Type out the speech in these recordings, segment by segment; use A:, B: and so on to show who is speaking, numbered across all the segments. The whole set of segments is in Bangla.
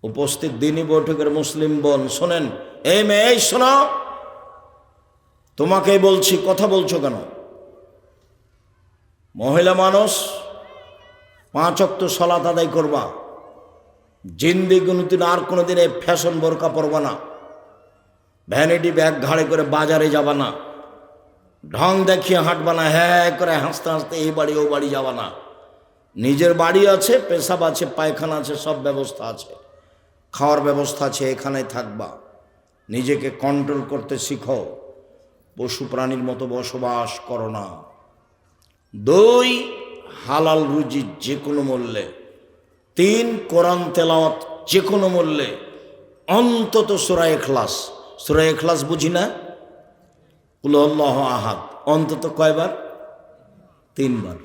A: উপস্থিত দিনী বৈঠকের মুসলিম বোন শোনেন, এই মেয়ে এই শোনো, তোমাকেই বলছি, কথা বলছো কেন? মহিলা মানুষ 5 ওয়াক্ত সালাত আদায় করবা, জিন্দেগিতে আর কোনোদিন এই ফ্যাশন বোরকা পরবা না, ভ্যানিটি ব্যাগ ঘাড়ে করে বাজারে যাবা না, ঢং দেখিয়ে হাঁটবা না, হ্যাঁ করে হাসতে হাসতে এই বাড়ি ও বাড়ি যাবা না। নিজের বাড়ি আছে, পেশাব আছে, পায়খানা আছে, সব ব্যবস্থা আছে, খাওয়ার ব্যবস্থা আছে, এখানে থাকবা। নিজেকে কন্ট্রোল করতে শিখো, পশু প্রাণীর মতো বসবাস করো না। 2 হালাল রুজি যে কোনো মূল্যে। 3 কোরআন তেলাওয়াত যে কোনো মূল্যে, অন্তত সূরা ইখলাস। সূরা ইখলাস বুঝি না, কুল আল্লাহু আহাদ, অন্তত কয়বার? 3 বার।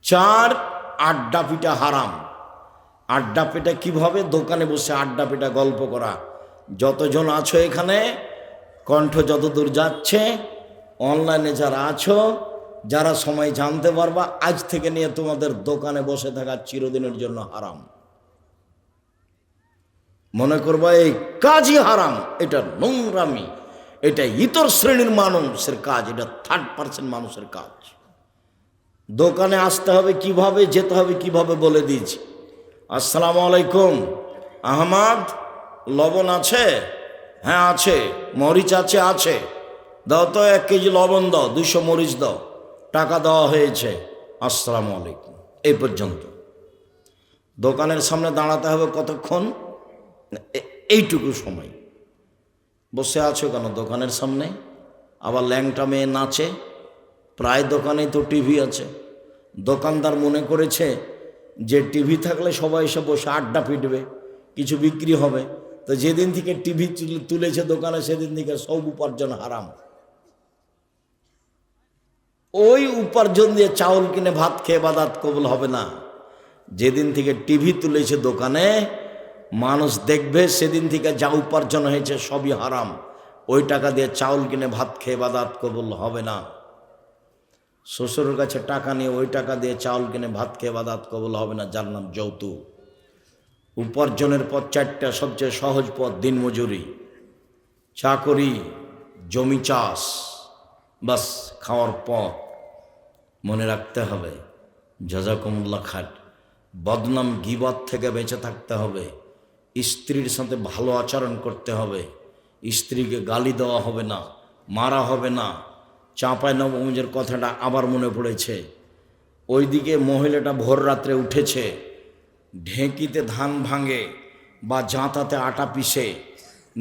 A: 4 আড্ডা পিটা হারাম। আড্ডা পিটা কিভাবে? দোকানে বসে আড্ডা পিটা গল্প করা। যতজন আছো এখানে, কণ্ঠ যতদূর যাচ্ছে, অনলাইনে যারা আছো, যারা সময় জানতে পারবা, আজ থেকে নিয়ে তোমাদের দোকানে বসে থাকা চিরদিনের জন্য হারাম। মনে করবা এই কাজই হারাম, এটা নোংরামি, এটা ইতর শ্রেণীর মানুষের কাজ, এটা 3rd পার্সন মানুষের কাজ। দোকানে আসতে হবে কিভাবে, যেতে হবে কিভাবে বলে দিয়েছি। আসসালামু আলাইকুম, আহমদ লবণ আছে? হ্যাঁ আছে। মরিচ আছে? আছে। দাও তো 1 কেজি লবণ দাও, 200 মরিচ দাও। টাকা দেওয়া হয়েছে, আসসালামু আলাইকুম, এই পর্যন্ত। দোকানের সামনে দাঁড়াতে হবে কতক্ষণ? এইটুকু সময়। বসে আছো কেন দোকানের সামনে? আবার ল্যাংটা মেয়ে নাচে, প্রায় দোকানেই তো টিভি আছে। দোকানদার মনে করেছে যে টিভি থাকলে সবাই এসে বসে আড্ডা পিটবে, কিছু বিক্রি হবে। তো যেদিন থেকে টিভি তুলেছে দোকানে, সেদিন থেকে সব উপার্জন হারাম। ওই উপার্জন দিয়ে চাউল কিনে ভাত খেয়ে ইবাদত কবুল হবে না। যেদিন থেকে টিভি তুলেছে দোকানে, মানুষ দেখবে, সেদিন থেকে যা উপার্জন হয়েছে সবই হারাম। ওই টাকা দিয়ে চাউল কিনে ভাত খেয়ে ইবাদত কবুল হবে না। শ্বশুরের কাছে টাকা নিয়ে ওই টাকা দিয়ে চাউল কিনে ভাত খেয়ে ইবাদত কবুল হবে না, যার নাম যৌতুক। উপার্জনের পথ 4টা, সবচেয়ে সহজ পথ দিনমজুরি, চাকরি, জমি চাষ, বাস খাওয়ার পথ। মনে রাখতে হবে, জাযাকুমুল্লাহ খাট। বদনাম গীবত থেকে বেঁচে থাকতে হবে। স্ত্রীর সাথে ভালো আচরণ করতে হবে। স্ত্রীকে গালি দেওয়া হবে না, মারা হবে না। চাঁপাইনবাবগঞ্জের কথাটা আবার মনে পড়েছে। ওইদিকে মহিলাটা ভোর রাত্রে উঠেছে, ঢেঁকিতে ধান ভাঙে বা জাঁতাতে আটা পিষে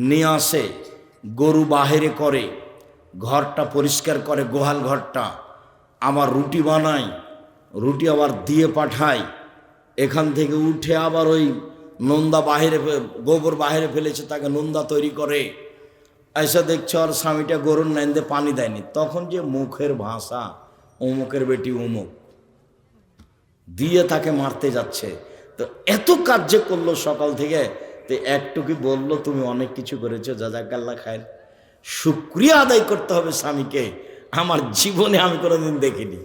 A: নিয়ে আসে, গরু বাহিরে করে, ঘরটা পরিষ্কার করে, গোহাল ঘরটা, আবার রুটি বানায়, রুটি আবার দিয়ে পাঠায়। এখান থেকে উঠে আবার ওই নোন্দা বাহিরে, গোবর বাহিরে ফেলেছে, তাকে নোন্দা তৈরি করে। এসে দেখছে আর স্বামীটা গরুর নাইন্দে পানি দেয়নি। তখন যে মুখের ভাষা, অমুকের বেটি অমুক দিয়ে তাকে মারতে যাচ্ছে। তো এত কাজ যে করলো সকাল থেকে, তো একটু কি বললো তুমি অনেক কিছু করেছো, জাযাকাল্লাহ খায়ের। শুকরিয়া আদায় করতে হবে স্বামীকে। আমার জীবনে আমি কোনোদিন দেখিনি।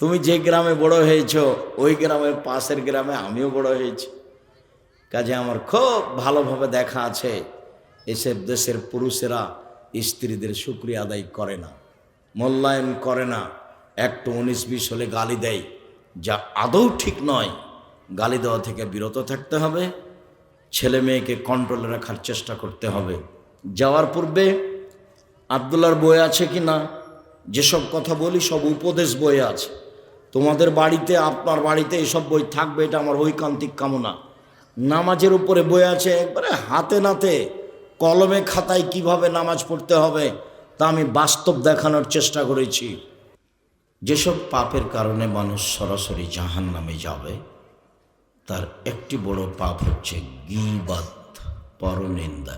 A: তুমি যে গ্রামে বড় হয়েছ, ওই গ্রামের পাশের গ্রামে আমিও বড় হয়েছি, কাজে আমার খুব ভালোভাবে দেখা আছে এসব দেশের পুরুষেরা স্ত্রীদের শুকরিয়া আদায় করে না, মূল্যায়ন করে না। একটু 19-20 হলে গালি দেয়, যা আদৌ ঠিক নয়। গালি দেওয়া থেকে বিরত থাকতে হবে। ছেলে মেয়েকে কন্ট্রোলে রাখার চেষ্টা করতে হবে। যাওয়ার পূর্বে আব্দুল্লাহর বই আছে কি না, যেসব কথা বলি সব উপদেশ বই আছে। তোমাদের বাড়িতে, আপনার বাড়িতে এসব বই থাকবে, এটা আমার ঐকান্তিক কামনা। নামাজের উপরে বই আছে, একবারে হাতে নাতে কলমে খাতায় কিভাবে নামাজ পড়তে হবে তা আমি বাস্তব দেখানোর চেষ্টা করেছি। যেসব পাপের কারণে মানুষ সরাসরি জাহান্নামে যাবে, তার একটি বড় পাপ হচ্ছে গীবত, পরনিন্দা।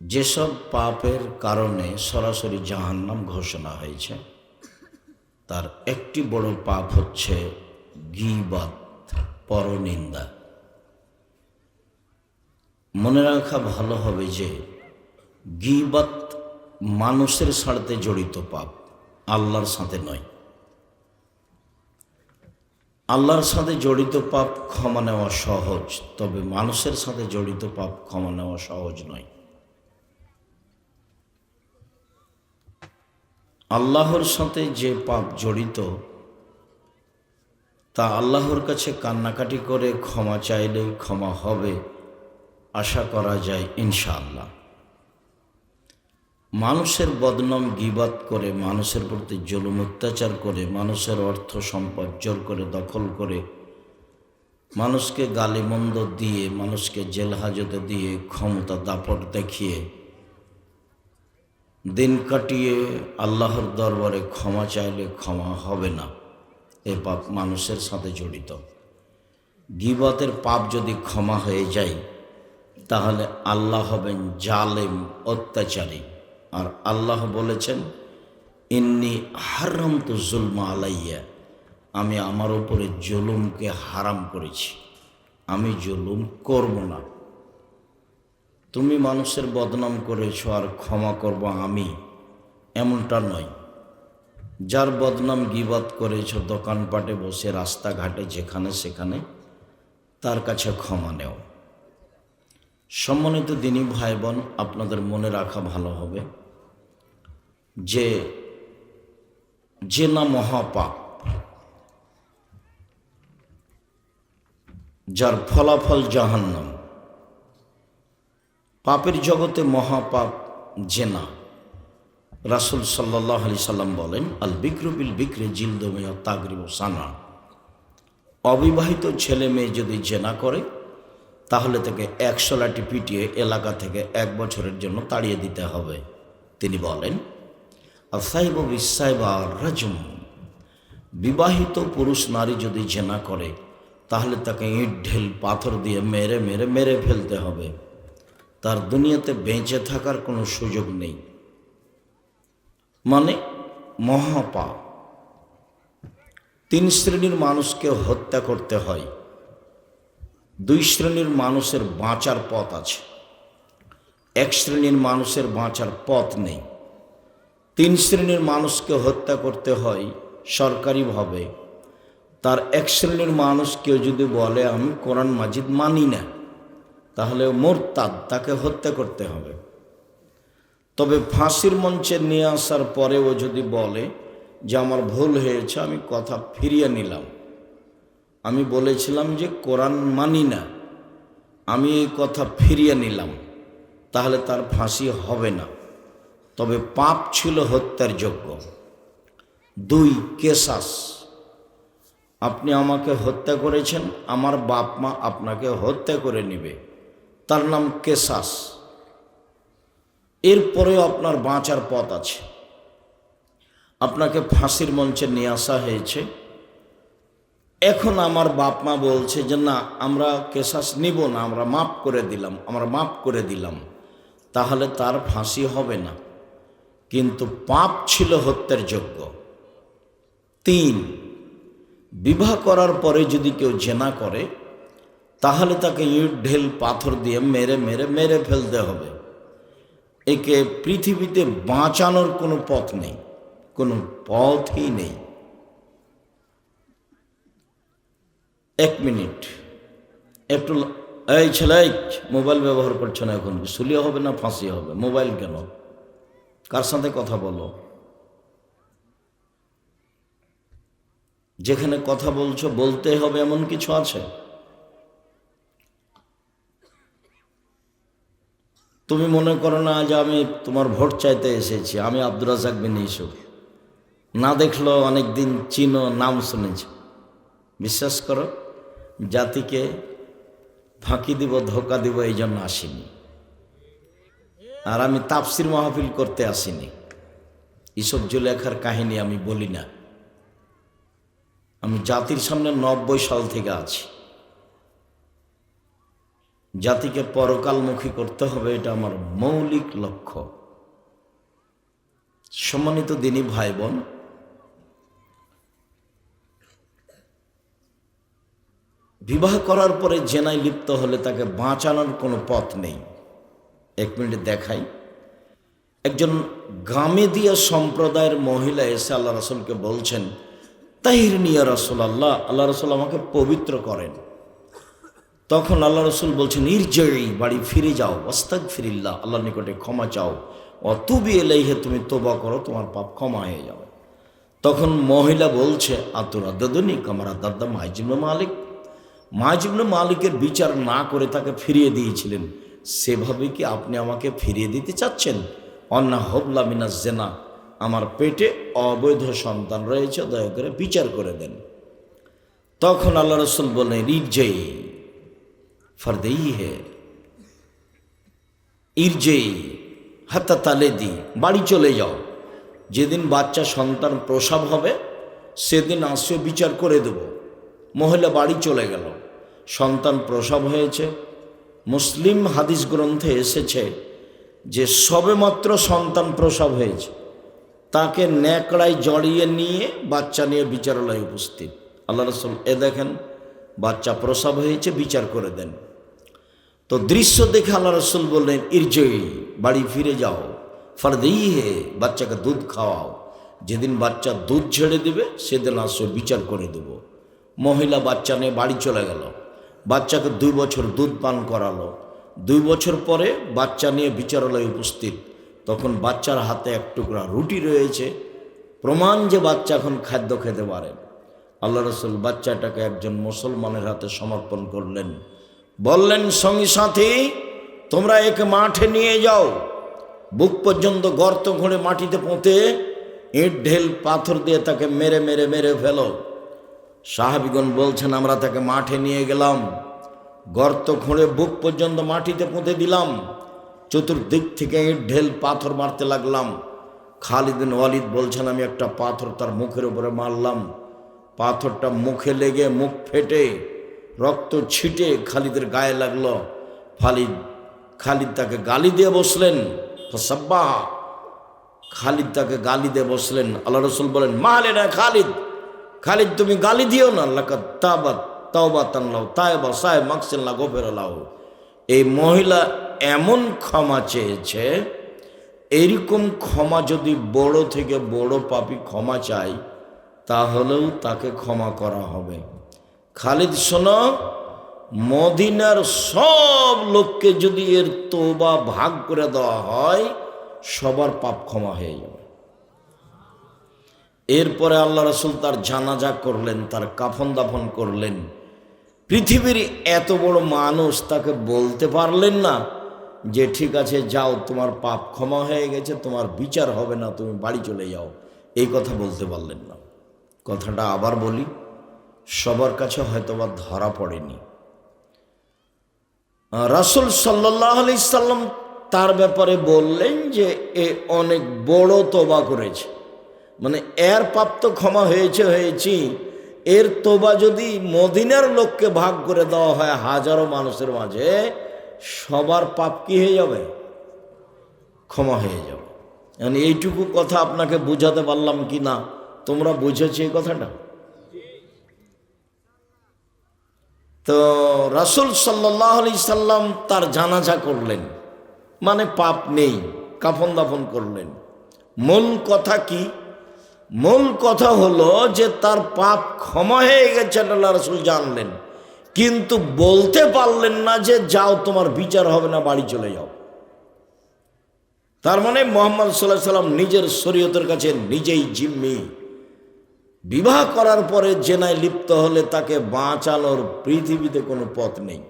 A: যেসব পাপের কারণে সরাসরি জাহান্নাম ঘোষণা হয়েছে, তার একটি বড় পাপ হচ্ছে গীবত, পরনিন্দা। মনে রাখা ভালো হবে যে গীবত মানুষের সাথে জড়িত পাপ, আল্লাহর সাথে নয়। আল্লাহর সাথে জড়িত পাপ ক্ষমা নেওয়া সহজ, তবে মানুষের সাথে জড়িত পাপ ক্ষমা নেওয়া সহজ নয়। আল্লাহর সাথে যে পাপ জড়িত তা আল্লাহর কাছে কান্নাকাটি করে ক্ষমা চাইলেই ক্ষমা হবে, আশা করা যায় ইনশাআল্লাহ। মানুষের বদনাম গীবাত করে, মানুষের প্রতি জুলুম অত্যাচার করে, মানুষের অর্থ সম্পদ জোর করে দখল করে, মানুষকে গালিমন্দ দিয়ে, মানুষকে জেল হাজতে দিয়ে, ক্ষমতা দাপট দেখিয়ে দিন কাটিয়ে আল্লাহর দরবারে ক্ষমা চাইলে ক্ষমা হবে না। এ পাপ মানুষের সাথে জড়িত। গীবতের পাপ যদি ক্ষমা হয়ে যায় তাহলে আল্লাহ হবেন জালেম, অত্যাচারী। আর আল্লাহ বলেছেন, ইন্নী হারামতু যুলমা আলাইয়া, আমি আমার উপরে জুলুমকে হারাম করেছি, আমি জুলুম করব না। তুমি মানুষের বদনাম করেছ আর ক্ষমা করব আমি, এমনটা নয়। যার বদনাম গীবত করেছ দোকানপাটে বসে, রাস্তাঘাটে, যেখানে সেখানে, তার কাছে ক্ষমা নেও। সম্মানিত দিনী ভাই বোন, আপনাদের মনে রাখা ভালো হবে যে জেনা মহাপাপ, যার ফলাফল জাহান্নাম। পাপের জগতে মহাপাপ জেনা। রাসূল সাল্লাল্লাহু আলাইহি সাল্লাম বলেন, আল বিক্রু বিল বিক্রে জিলদুমিয়া তাগরিব সানা। অবিবাহিত ছেলে মেয়ে যদি জেনা করে তাহলে তাকে 100 লাঠি পিটিয়ে এলাকা থেকে 1 বছরের জন্য তাড়িয়ে দিতে হবে। তিনি বলেন, আসাইবু বিসাইবা রাজম। বিবাহিত পুরুষ নারী যদি জেনা করে তাহলে তাকে ইট ঢেল পাথর দিয়ে মেরে মেরে মেরে ফেলতে হবে। তার দুনিয়াতে বেঁচে থাকার কোনো সুযোগ নেই। মানে মহাপাপ। 3 শ্রেণীর মানুষকে হত্যা করতে হয়। 2 শ্রেণীর মানুষের বাঁচার পথ আছে, 1 শ্রেণীর মানুষের বাঁচার পথ নেই। 3 শ্রেণীর মানুষকে হত্যা করতে হয় সরকারিভাবে। তার 1 শ্রেণীর মানুষ কেউ যদি বলে আমি কোরআন মাজিদ মানি না, তাহলে মোরতাদ, তাকে হত্যা করতে হবে। তবে ফাঁসির মঞ্চে নিয়ে আসার পরেও যদি বলে যে আমার ভুল হয়েছে, আমি কথা ফিরিয়ে নিলাম, আমি বলেছিলাম যে কোরআন মানি না, আমি এই কথা ফিরিয়ে নিলাম, তাহলে তার ফাঁসি হবে না। তবে পাপ ছিল হত্যার যোগ্য। 2 কেসাস। আপনি আমাকে হত্যা করেছেন, আমার বাপ মা আপনাকে হত্যা করে নেবে, তার নাম কেসাস। এরপরেও আপনার বাঁচার পথ আছে। আপনাকে ফাঁসির মঞ্চে নিয়ে আসা হয়েছে, এখন আমার বাপ মা বলছে যে না, আমরা কেসাস নিব না, আমরা মাফ করে দিলাম, তাহলে তার ফাঁসি হবে না, কিন্তু পাপ ছিল হত্যার যোগ্য। 3, বিবাহ করার পরে যদি কেউ জেনা করে তাহলে তাকে ইট ঢেল পাথর দিয়ে মেরে মেরে মেরে ফেলতে হবে। একে পৃথিবীতে বাঁচানোর কোনো পথ নেই, কোনো পথই নেই। 1 মিনিট, একটু এই ছেলে, মোবাইল ব্যবহার করছো না, এখন শুলিয়ে হবে না ফাঁসি হবে? মোবাইল কেন? কার সাথে কথা বলো? যেখানে কথা বলছো বলতে হবে এমন কিছু আছে? তুমি মনে করো না যে আমি তোমার ভোট চাইতে এসেছি, আমি আব্দুর রাজ্জাক বিন ইউসুফ, না দেখলো অনেকদিন চিনো, নাম শুনেছ। বিশ্বাস করো, জাতিকে ফাঁকি দিব, ধোকা দিব, এই জন্য আসিনি। আর আমি তাফসির মাহফিল করতে আসিনি। ইসব জুলেখার কাহিনী আমি বলি না। আমি জাতির সামনে 90 সাল থেকে আছি। জাতিকে পরকালমুখী করতে হবে, এটা আমার মৌলিক লক্ষ্য। সম্মানিত দিনী ভাই বোন, বিবাহ করার পরে জেনায় লিপ্ত হলে তাকে বাঁচানোর কোনো পথ নেই। 1 মিনিট দেখাই। একজন গামেদিয়া সম্প্রদায়ের মহিলা এসে আল্লাহ রাসূলকে বলছেন, তাহিরনি ইয়া রাসূলুল্লাহ, আল্লাহ রসুল আমাকে পবিত্র করেন। তখন আল্লাহ রসুল বলছেন, ইরজিই, বাড়ি ফিরে যাও, আস্তাগফিরিল্লাহ, আল্লাহর নিকটে ক্ষমা চাও, অতুবি ইলাইহি, তুমি তওবা করো, তোমার পাপ ক্ষমা হয়ে যাবে। তখন মহিলা বলছে, আতুরাদ্দাদুনি কামারা দাদ্দা মাইজ ইবনে মালিক, মাইজ ইবনে মালিকের বিচার না করে তাকে ফিরিয়ে দিয়েছিলেন, সেভাবে কি আপনি আমাকে ফিরিয়ে দিতে চাচ্ছেন? অন্না হবলা মিনাজ জেনা, আমার পেটে অবৈধ সন্তান রয়েছে, দয়া করে বিচার করে দেন। তখন আল্লাহ রসুল বললেন, ইরজিই ফরদেই হে, ইরজিই হাত্তা তালেদি, বাড়ি চলে যাও, যেদিন বাচ্চা সন্তান প্রসব হবে সেদিন আসিও, বিচার করে দেব। মহিলা বাড়ি চলে গেল, সন্তান প্রসব হয়েছে। মুসলিম হাদিস গ্রন্থে এসেছে যে সবেমাত্র সন্তান প্রসব হয়েছে, তাকে ন্যাকড়ায় জড়িয়ে নিয়ে বাচ্চা নিয়ে বিচারালয়ে উপস্থিত। আল্লাহ রসুল, এ দেখেন বাচ্চা প্রসব হয়েছে, বিচার করে দেন। তো দৃশ্য দেখে আল্লাহ রসুল বললেন, ইরজিই, বাড়ি ফিরে যাও, ফরদেই হে, বাচ্চাকে দুধ খাওয়াও, যেদিন বাচ্চা দুধ ছেড়ে দিবে সেদিন আসো, বিচার করে দেব। মহিলা বাচ্চা নিয়ে বাড়ি চলে গেল, বাচ্চাকে 2 বছর দুধ পান করালো। 2 বছর পরে বাচ্চা নিয়ে বিচারালয়ে উপস্থিত। তখন বাচ্চার হাতে এক টুকরা রুটি রয়েছে, প্রমাণ যে বাচ্চা এখন খাদ্য খেতে পারে। আল্লাহ রসুল বাচ্চাটাকে একজন মুসলমানের হাতে সমর্পণ করলেন, বললেন, সঙ্গী সাথী, তোমরা একে মাঠে নিয়ে যাও, বুক পর্যন্ত গর্ত খুঁড়ে মাটিতে পুঁতে ইট ঢেল পাথর দিয়ে তাকে মেরে মেরে মেরে ফেলো। সাহাবীগণ বলছেন, আমরা তাকে মাঠে নিয়ে গেলাম, গর্ত খুঁড়ে বুক পর্যন্ত মাটিতে পুঁতে দিলাম, চতুর্দিক থেকে ইট ঢেল পাথর মারতে লাগলাম। খালিদ বিন ওয়ালিদ বলছেন, আমি একটা পাথর তার মুখের উপরে মারলাম, পাথরটা মুখে লেগে মুখ ফেটে রক্ত ছিটে খালিদের গায়ে লাগলো। খালিদ তাকে গালি দিয়ে বসলেন, ফাসাব্বাহ, খালিদ তাকে গালি দিয়ে বসলেন। আল্লাহ রসুল বলেন, মালে না খালিদ, খালিদ তুমি গালি দিও না, লাকাদ তাবাত তাওবাতান লাহু তায়বা সাহেব মাকসিল্লাহ গফির লাহু। এই মহিলা এমন ক্ষমা চেয়েছে, এইরকম ক্ষমা যদি বড় থেকে বড় পাপী ক্ষমা চাই তাহলেও তাকে ক্ষমা করা হবে। খালিদ শোনো, মদিনার সব লোককে যদি এর তওবা ভাগ করে দেওয়া হয় সবার পাপ ক্ষমা হয়ে যাবে। এরপরে আল্লাহ রসুল তার জানাজা করলেন, তার কাফন দাফন করলেন। পৃথিবীর এত বড় মানুষ তাকে বলতে পারলেন না যে ঠিক আছে যাও, তোমার পাপ ক্ষমা হয়ে গেছে, তোমার বিচার হবে না, তুমি বাড়ি চলে যাও, এই কথা বলতে পারলেন না। কথাটা আবার বলি, সবার কাছে হয়তোবা ধরা পড়েনি। রাসূল সাল্লাল্লাহু আলাইহি সাল্লাম তার ব্যাপারে বললেন যে এ অনেক বড় তওবা করেছে, মানে এর পাপ তো ক্ষমা হয়েছি, এর তওবা যদি মদিনার লোককে ভাগ করে দেওয়া হয় হাজারো মানুষের মাঝে, সবার পাপ কি হয়ে যাবে? ক্ষমা হয়ে যাবে। মানে এইটুকু কথা আপনাকে বুঝাতে পারলাম কি না, তোমরা বুঝেছো এই কথাটা? তো রাসূল সাল্লাল্লাহু আলাইহি সাল্লাম তার জানাজা করলেন, মানে পাপ নেই, কাফন দাফন করলেন। মূল কথা কি? মূল কথা হলো যে তার পাপ ক্ষমা হয়ে গেছে, আল্লাহ রাসূল জানলেন, কিন্তু বলতে পারলেন না যে যাও তোমার বিচার হবে না, বাড়ি চলে যাও। তার মানে মুহাম্মদ সাল্লাল্লাহু আলাইহি সাল্লাম নিজের শরীয়তের কাছে নিজেই জিম্মি। বিবাহ করার পরে জেনায় লিপ্ত হলে তাকে বাঁচানোর পৃথিবীতে কোনো পথ নেই,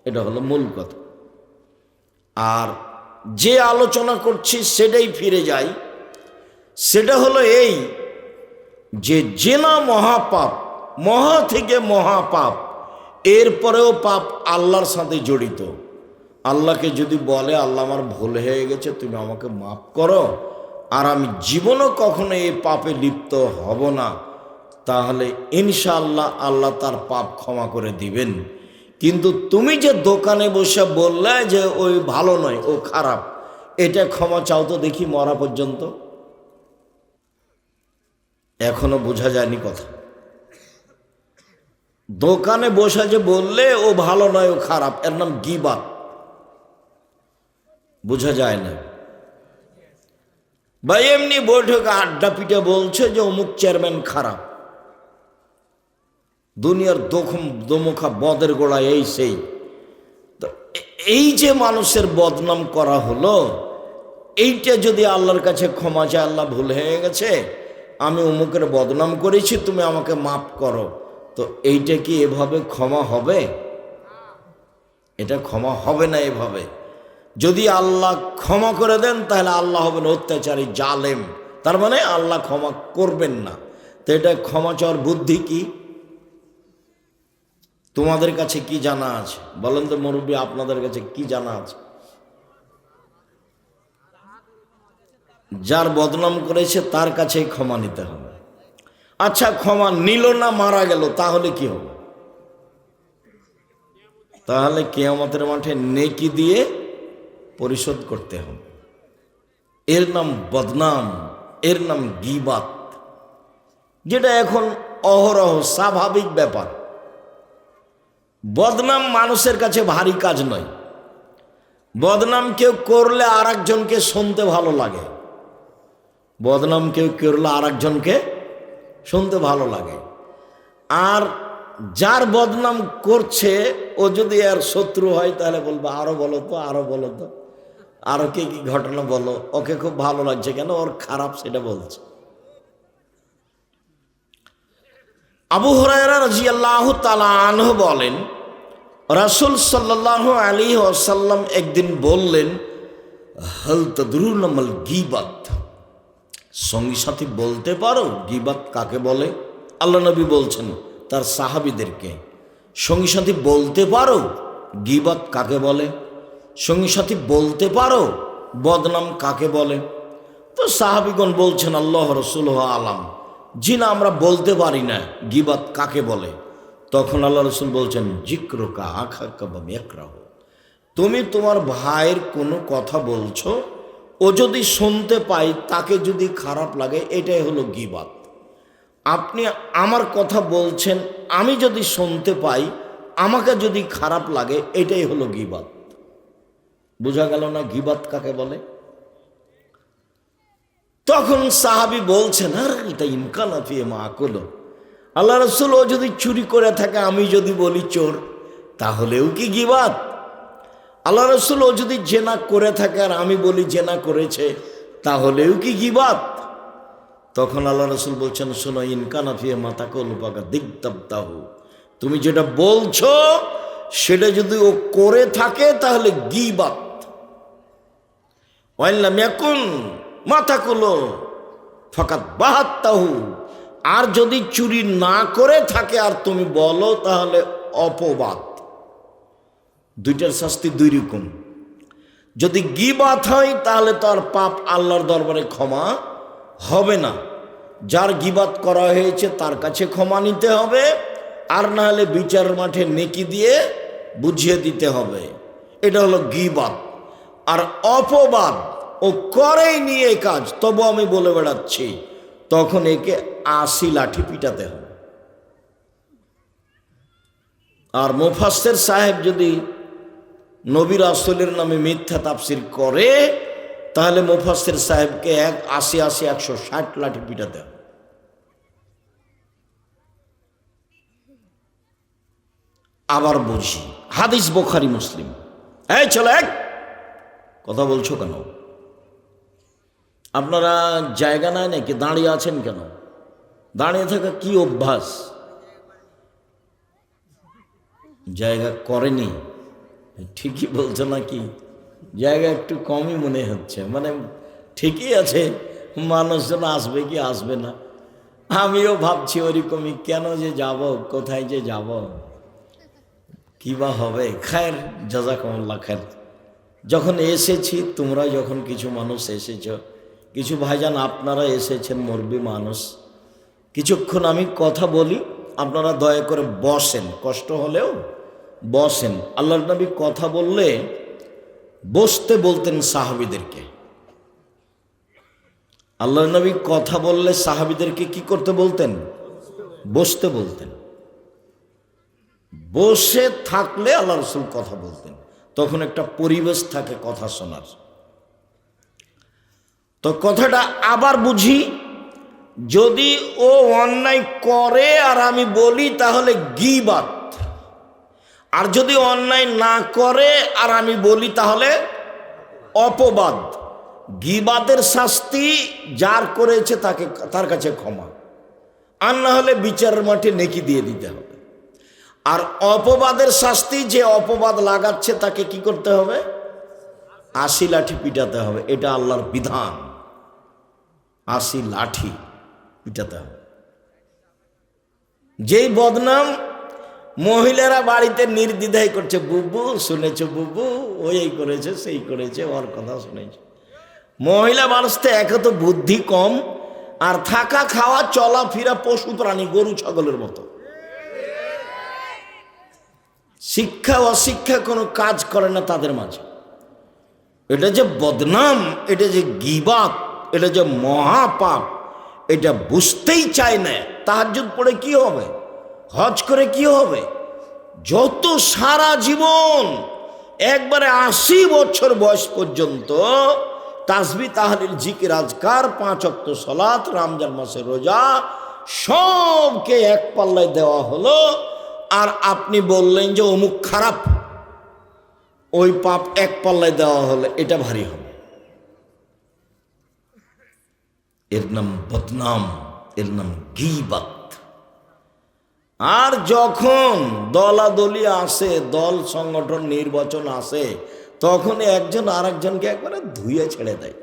A: এটা হলো মূল কথা। আর যে আলোচনা করছি সেটাই ফিরে যাই, সেটা হলো এই যে জেনা মহাপাপ, মহা থেকে মহাপাপ, এরপরেও পাপ আল্লাহর সাথে জড়িত। আল্লাহকে যদি বলে আল্লাহ আমার ভুল হয়ে গেছে, তুমি আমাকে মাফ করো, আর আমি জীবনও কখনো এই পাপে লিপ্ত হব না, তাহলে ইনশাআল্লাহ আল্লাহ তার পাপ ক্ষমা করে দিবেন। কিন্তু তুমি যে দোকানে বসে বললে যে ওই ভালো নয়, ও খারাপ, এটা ক্ষমা চাও তো দেখি মরা পর্যন্ত। এখনো বোঝা যায়নি কথা? দোকানে বসে যে বললে ও ভালো নয়, ও খারাপ, এর নাম গীবাত। বোঝা যায় না? বা এমনি বৈঠকে আড্ডা পিটে বলছে যে অমুক চেয়ারম্যান খারাপ, দুনিয়ার দোমুখা বদের গোড়া এই সেই। তো এই যে মানুষের বদনাম করা হলো, এইটা যদি আল্লাহর কাছে ক্ষমা চায়, আল্লাহ ভুল হয়ে গেছে, আমি অমুকের বদনাম করেছি, তুমি আমাকে মাফ করো, তো এইটা কি এভাবে ক্ষমা হবে? এটা ক্ষমা হবে না এভাবে। যদি আল্লাহ ক্ষমা করে দেন তাহলে আল্লাহ হবেন অত্যাচারী, জালেম, তার মানে আল্লাহ ক্ষমা করবেন না। তো এটা ক্ষমা চাওয়ার বুদ্ধি কি? তোমাদের কাছে কি জানা আছে বলেন তো মুরব্বী, আপনাদের কাছে কি জানা আছে? যার বদনাম করেছে তার কাছেই ক্ষমা নিতে হবে। আচ্ছা, ক্ষমা নিল না, মারা গেল, তাহলে কি হবে? তাহলে কিয়ামতের মাঠে নেকি দিয়ে পরিশোধ করতে হবে। এর নাম বদনাম, এর নাম গীবাত, যেটা এখন অহরহ স্বাভাবিক ব্যাপার। বদনাম মানুষের কাছে ভারী কাজ নয়। বদনাম কেউ করলে আর একজনকে শুনতে ভালো লাগে। বদনাম কেউ করলে আর একজনকে শুনতে ভালো লাগে। আর যার বদনাম করছে ও যদি আর শত্রু হয় তাহলে বলবে আরো বলো তো, আরো বলো তো, আরো কি কি ঘটনা বলো, ওকে খুব ভালো লাগছে কেন, ওর খারাপ সেটা বলছে। আবু হুরায়রা রাদিয়াল্লাহু তাআলা আনহু বলেন, রাসূল সাল্লাল্লাহু আলাইহি ওয়াসাল্লাম একদিন বললেন, হাল তাদরুনা মাল গীবাত, সঙ্গী সাথী বলতে পারো গীবাত কাকে বলে? আল্লাহ নবী বলছেন তার সাহাবীদেরকে, সঙ্গী সাথী বলতে পারো গীবাত কাকে বলে? সঙ্গী সাথী বলতে পারো বদনাম কাকে বলে? তো সাহাবীগণ বলছেন আল্লাহ রাসূলুহু আলাম, জি না, আমরা বলতে পারি না গীবাত কাকে বলে। তখন আল্লাহ রাসূল বলছেন, জিক্রুকা আখাকা বা ইয়াকরাহ, তুমি তোমার ভাইয়ের কোনো কথা বলছো, ও যদি শুনতে পাই তাকে যদি খারাপ লাগে, এটাই হলো গীবাত। আপনি আমার কথা বলছেন, আমি যদি শুনতে পাই, আমাকে যদি খারাপ লাগে, এটাই হলো গীবাত। বোঝা গেল না গীবাত কাকে বলে? তখন সাহাবী বলছেন, আর এটা ইমকানা ফিয়ে মা আকলো, আল্লাহ রাসূল, ও যদি চুরি করে থাকে, আমি যদি বলি চোর, তাহলেও কি গীবাত? আল্লাহ রাসূল, ও যদি জেনা করে থাকে আর আমি বলি জেনা করেছে, তাহলেও কি গীবাত? তখন আল্লাহ রাসূল বলছেন, শোনো, ইনকানা ফিয়ে মাতাকুল পাকা দিগতাবতাহু, তুমি যেটা বলছো সেটা যদি ও করে থাকে তাহলে গীবাত। ওয়াইল্লাম ইয়াকুন মাতাকুলো ফাকাত বাহাত্তাহু, আর যদি চুরি না করে থাকে আর তুমি বলো, তাহলে অপবাদ। দুইটার শাস্তি দুই রকম। যদি গীবাত হয় তাহলে তার পাপ আল্লাহর দরবারে ক্ষমা হবে না। যার গীবাত করা হয়েছে তার কাছে ক্ষমা নিতে হবে, আর না হলে বিচার মাঠে নেকি দিয়ে বুঝিয়ে দিতে হবে। এটা হলো গীবাত। আর অপবাদ, ও করেই নিয়ে কাজ, তবু আমি বলে বেড়াচ্ছি, তখন একে ৮০ লাঠি পিটাতে হবে। আর মুফাসসির সাহেব যদি নবী রাসূলের নামে মিথ্যা তাফসীর করে, তাহলে মুফাসসির সাহেবকে ৮০, ১৬০ লাঠি পিটাতে হবে। আবার বলছি, হাদিস বুখারী মুসলিম। এই চলো, এক কথা বলছো কেন? আপনারা জায়গা নাই নাকি? দাঁড়িয়ে আছেন কেন? দাঁড়িয়ে থাকা কি অভ্যাস? জায়গা করেনি? ঠিকই বলছো নাকি? জায়গা একটু কমই মনে হচ্ছে। মানে ঠিকই আছে, মানুষজন আসবে কি আসবে না, আমিও ভাবছি ওরকমই, কেন যে যাব, কোথায় যে যাব, কি বা হবে। খায়ের, জাযাকুমুল্লাহ খায়ের। যখন এসেছি, তোমরা যখন কিছু মানুষ এসেছ, কিছু ভাইজান আপনারা এসেছেন, মুরব্বি মানুষ, কিছুক্ষণ আমি কথা বলি, আপনারা দয়া করে বসেন, কষ্ট হলেও বসেন। আল্লাহর নবী কথা বললে বসতে বলতেন সাহাবীদেরকে। আল্লাহর নবী কথা বললে সাহাবীদেরকে কি করতে বলতেন? বসতে বলতেন। বসে থাকলে আল্লাহ রাসূল কথা বলতেন, তখন একটা পরিবেশ থাকে কথা শোনার। তো কথাটা আবার বুঝি, যদি ও অন্যায় করে আর আমি বলি তাহলে গীবাত, আর যদি অন্যায় না করে আর আমি বলি তাহলে অপবাদ। গীবাতের শাস্তি যার করেছে তাকে, তার কাছে ক্ষমা, আর না হলে বিচারের মাঠে নেকি দিয়ে দিতে হবে। আর অপবাদের শাস্তি, যে অপবাদ লাগাচ্ছে তাকে কি করতে হবে? 80 লাঠি পিটাতে হবে। এটা আল্লাহর বিধান, 80 লাঠি পিটাতে হবে। যেই বদনাম মহিলারা বাড়িতে নির্দ্বিধায় করছে, বুবু শুনেছ, বুবু ওই এই করেছে সেই করেছে, ওর কথা শুনেছে। মহিলা মানুষ তো এক তো বুদ্ধি কম, আর থাকা খাওয়া চলাফেরা পশু প্রাণী গরু ছাগলের মতো, শিক্ষা অশিক্ষা কোনো কাজ করে না তাদের মাঝে। এটা যে বদনাম, এটা যে গীবাত, এটা যে মহাপাপ, এটা বুঝতেই চায় না। তাহাজ্জুদ পড়ে কি হবে? হজ করে কি হবে? যত সারা জীবন একবারে 80 বছর বয়স পর্যন্ত তাসবিহ তাহলিল জিকির আজকার 5 ওয়াক্ত সালাত, রমজান মাসের রোজা, সবকে এক পাল্লায় দেওয়া হলো। আর আপনি বললেন যে অমুক খারাপ, ওই পাপ এক পাল্লায় দেওয়া হলে এটা ভারী হবে। এর নাম বদনাম, এর নাম গীবাত। আর যখন দলাদলি আসে, দল সংগঠন নির্বাচন আসে, তখন একজন আরেকজনকে একবারে ধুয়ে ছেড়ে দেয়,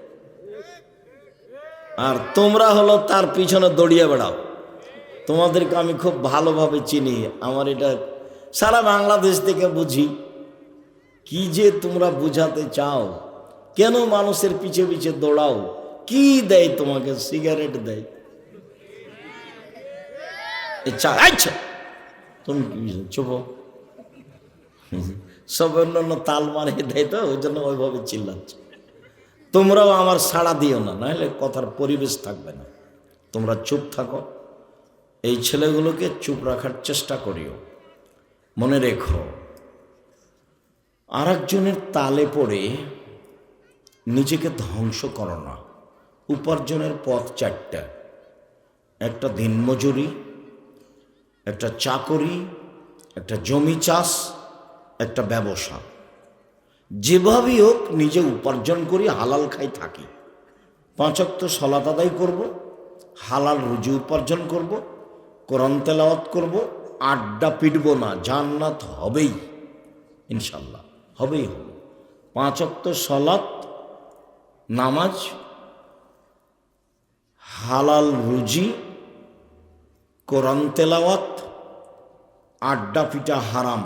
A: আর তোমরা হলো তার পিছনে দৌড়িয়ে বেড়াও। তোমাদেরকে আমি খুব ভালোভাবে চিনি, আমার এটা সারা বাংলাদেশ থেকে বুঝি। কি যে তোমরা বুঝাতে চাও, কেন মানুষের পিছে পিছে দৌড়াও? কি দেয় তোমাকে? সিগারেট দেয়, আচ্ছা তুমি কি চুপ, সব অন্য তাল মারে দেয়, তো ওই জন্য ওইভাবে চিল্লাচ্ছে। তোমরাও আমার সাড়া দিও না, নাহলে কথার পরিবেশ থাকবে না। তোমরা চুপ থাকো, এই ছেলেগুলোকে চুপ রাখার চেষ্টা করিও। মনে রেখো, আর একজনের তালে পড়ে নিজেকে ধ্বংস করো না। উপার্জনের পথ 4টা, একটা দিনমজুরি, একটা চাকরি, একটা জমি চাষ, একটা ব্যবসা। যেভাবেই হোক নিজে উপার্জন করি, হালাল খাই থাকি, 5 ওয়াক্ত সালাত আদায় করব, হালাল রুজি উপার্জন করব, কোরআন তেলাওয়াত করব, আড্ডা পিটব না, জান্নাত হবেই ইনশাল্লাহ, হবেই হবে। 5 ওয়াক্ত সালাত, নামাজ, হালাল রুজি, কোরআন তেলাওয়াত, আড্ডা পিটা হারাম,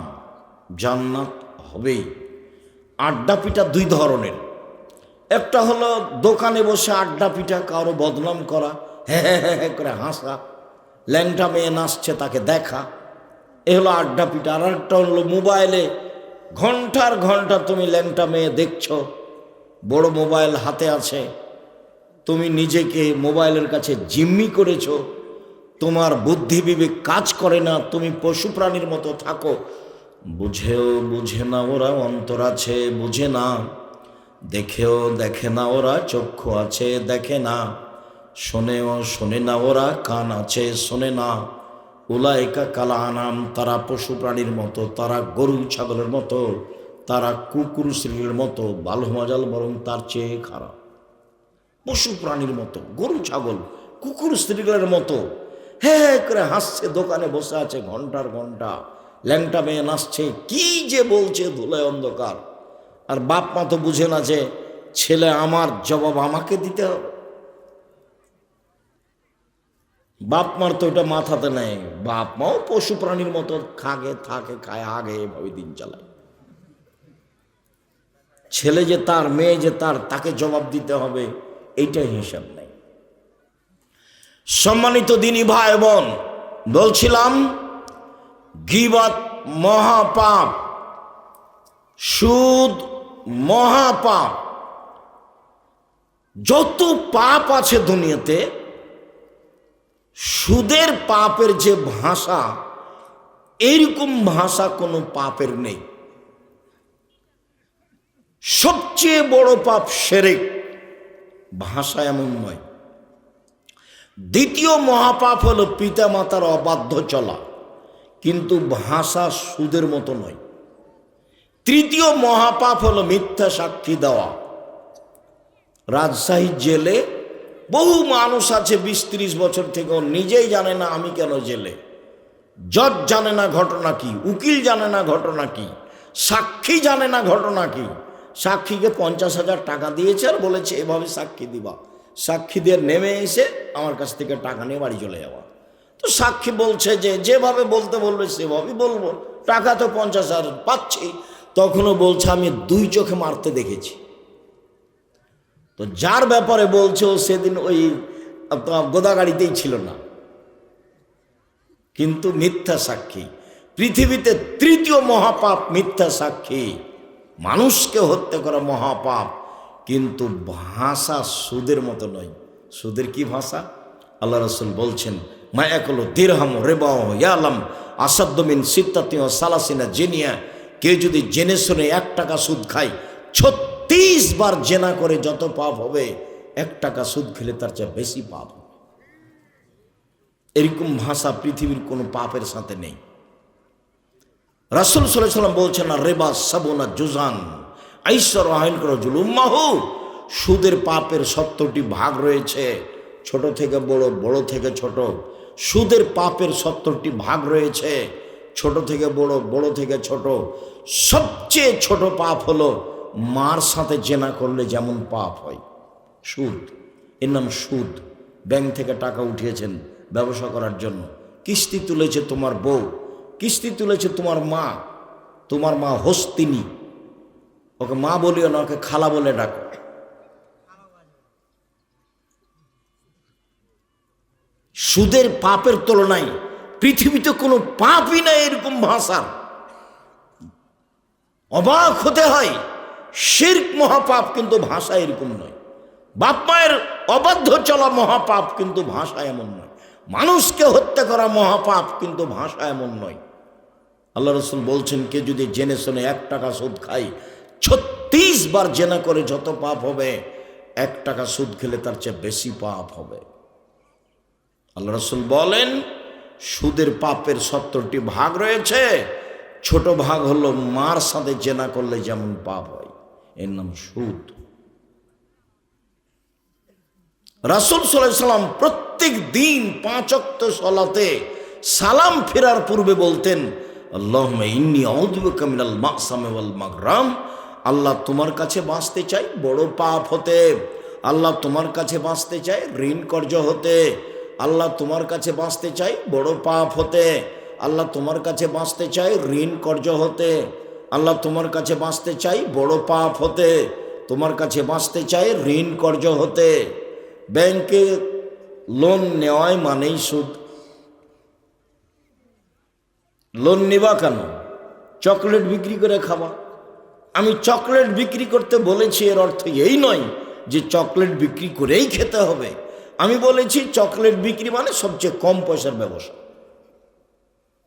A: জান্নাত হবেই। আড্ডা পিটা 2 ধরনের। একটা হলো দোকানে বসে আড্ডা পিটা, কারো বদনাম করা, হ্যাঁ করে হাসা, ল্যাংটা মেয়ে নাচছে তাকে দেখা, এ হলো আড্ডা পিটা। আর একটা হলো মোবাইলে ঘন্টার ঘন্টা তুমি ল্যাংটা মেয়ে দেখছো, বড় মোবাইল হাতে আছে, তুমি নিজেকে মোবাইলের কাছে জিম্মি করেছো, তোমার বুদ্ধি বিবেক কাজ করে না, তুমি পশু প্রাণীর মতো থাকো। বুঝেও বুঝে না ওরা, অন্তর আছে বুঝে না, দেখেও দেখে না ওরা, চক্ষু আছে দেখে না, শোনেও শোনে না ওরা, কান আছে শোনে না। উলাইকা কালা আনাম, তারা পশু প্রাণীর মতো, তারা গরু ছাগলের মতো, তারা কুকুর শ্রীর মতো, বালু মজাল বরং তার চেয়ে খারাপ। পশু প্রাণীর মতো, গরু ছাগল কুকুর স্ত্রীগুলোর মতো হ্যাঁ করে হাসছে, দোকানে বসে আছে ঘন্টার ঘন্টা, ল্যাংটা মেয়ে নাচছে, কি যে বলছে ধুলায় অন্ধকার। আর বাপ মা তো বুঝে না যে ছেলে আমার, জবাব আমাকে দিতে হবে। বাপ মার তো এটা মাথাতে নেই, বাপ মাও পশু প্রাণীর মতো খাগে থাকে, খায় আগে, এভাবে দিন চালায়। ছেলে যে তার, মেয়ে যে তার, তাকে জবাব দিতে হবে, এইটাই হিসাব নেই। সম্মানিত দিনী ভাই বোন, বলছিলাম গীবত মহাপাপ, সুদ মহাপাপ। যত পাপ আছে দুনিয়াতে, সুদের পাপের যে ভাষা, এইরকম ভাষা কোনো পাপের নেই। সবচেয়ে বড় পাপ শিরক, ভাষা এমন নয়। দ্বিতীয় মহাপাপ হলো পিতা মাতার অবাধ্য চলা, কিন্তু ভাষা সুদের মতো নয়। তৃতীয় মহাপাপ হলো মিথ্যা সাক্ষী দেওয়া। রাজশাহী জেলে বহু মানুষ আছে 20-30 বছর থেকে নিজেই জানে না আমি কেন জেলে, জজ জানে না ঘটনা কি, উকিল জানে না ঘটনা কি, সাক্ষী জানে না ঘটনা কি। সাক্ষীকে 50,000 টাকা দিয়েছে আর বলেছে এভাবে সাক্ষী দিবা। সাক্ষী দিয়ে নেমে এসে আমার কাছ থেকে টাকা নিয়ে বাড়ি চলে যাওয়া। তো সাক্ষী বলছে যে যেভাবে বলতে বলবে সেভাবেই বলবো, টাকা তো 50,000 পাচ্ছি। তখনও বলছে আমি 2 চোখে মারতে দেখেছি। তো যার ব্যাপারে বলছে ও সেদিন ওই গোদাগাড়িতেই ছিল না, কিন্তু মিথ্যা সাক্ষী। পৃথিবীতে তৃতীয় মহাপাপ মিথ্যা সাক্ষী, মানুষকে হত্যা করা মহাপাপ, কিন্তু ভাষা সুদের মতো নয়। সুদের কি ভাষা? আল্লাহ রাসূল বলছেন মায়াকুল দিরহাম রিবাও ইয়ালাম আসাদ্দমিন সিত্তাতি ওয়া সালাসিনা জিনিয়া। কেউ যদি জেনে শুনে 1 টাকা সুদ খায়, 36 বার জেনা করে যত পাপ হবে, 1 টাকা সুদ খেলে তার চেয়ে বেশি পাপ হবে। এরকম ভাষা পৃথিবীর কোনো পাপের সাথে নেই। রাসূল সাল্লাল্লাহু আলাইহি ওয়াসাল্লাম বলছেন আর রিবা সাবুনা জুজান আইসার আইন করা জুলুম্মাহু। সুদের পাপের 70টি ভাগ রয়েছে, ছোট থেকে বড়, বড় থেকে ছোট। সুদের পাপের 70টি ভাগ রয়েছে, ছোট থেকে বড়, বড় থেকে ছোট। সবচেয়ে ছোট পাপ হলো মার সাথে জেনা করলে যেমন পাপ হয়, সুদ। এর নাম সুদ। ব্যাংক থেকে টাকা উঠিয়েছেন ব্যবসা করার জন্য, কিস্তি তুলেছে তোমার বউ, কিস্তি তুলেছে তোমার মা হস্তিনী। ওকে মা বলিও না, ওকে খালা বলে ডাকো। সুদের পাপের তুলনায় পৃথিবীতে কোনো পাপই নাই এরকম ভাষার। অবাক হতে হয়, শিরক মহাপাপ, কিন্তু ভাষা এরকম নয়। বাপ মায়ের অবাধ্য চলা মহাপাপ, কিন্তু ভাষা এমন নয়। মানুষকে হত্যা করা মহাপাপ, কিন্তু ভাষা এমন নয়। আল্লাহ রাসূল বলছেন কে যদি জেনে শুনে 1 টাকা সুদ খায়, 36 বার জেনা করে যত পাপ হবে, 1 টাকা সুদ খেলে তার চেয়ে বেশি পাপ হবে। আল্লাহ রাসূল বলেন সুদের পাপের 70টি ভাগ রয়েছে, ছোট ভাগ হলো মার সাথে জেনা করলে যেমন পাপ হয়, এর নাম সুদ। রাসূল সাল্লাল্লাহু আলাইহি ওয়াসাল্লাম প্রত্যেক দিন 5 ওয়াক্ত সালাতে সালাম ফেরার পূর্বে বলতেন আল্লাহুম্মা ইন্নী আউযু বিকা মিনাল মাকসামি ওয়াল মাগরাম। আল্লাহ তোমার কাছে বাঁচতে চাই বড় পাপ হতে, আল্লাহ তোমার কাছে বাঁচতে চাই ঋণ কর্জ হতে, আল্লাহ তোমার কাছে বাঁচতে চাই বড় পাপ হতে, আল্লাহ তোমার কাছে বাঁচতে চাই ঋণ কর্জ হতে, আল্লাহ তোমার কাছে বাঁচতে চাই বড় পাপ হতে, তোমার কাছে বাঁচতে চাই ঋণ কর্জ হতে। ব্যাংকে লোন নেওয়ায় মানেই সুদ। লোন নিবা কেন? চকলেট বিক্রি করে খাবা। আমি চকলেট বিক্রি করতে বলেছি, এর অর্থ এই নয় যে চকলেট বিক্রি করেই খেতে হবে। আমি বলেছি চকলেট বিক্রি মানে সবচেয়ে কম পয়সার ব্যবসা,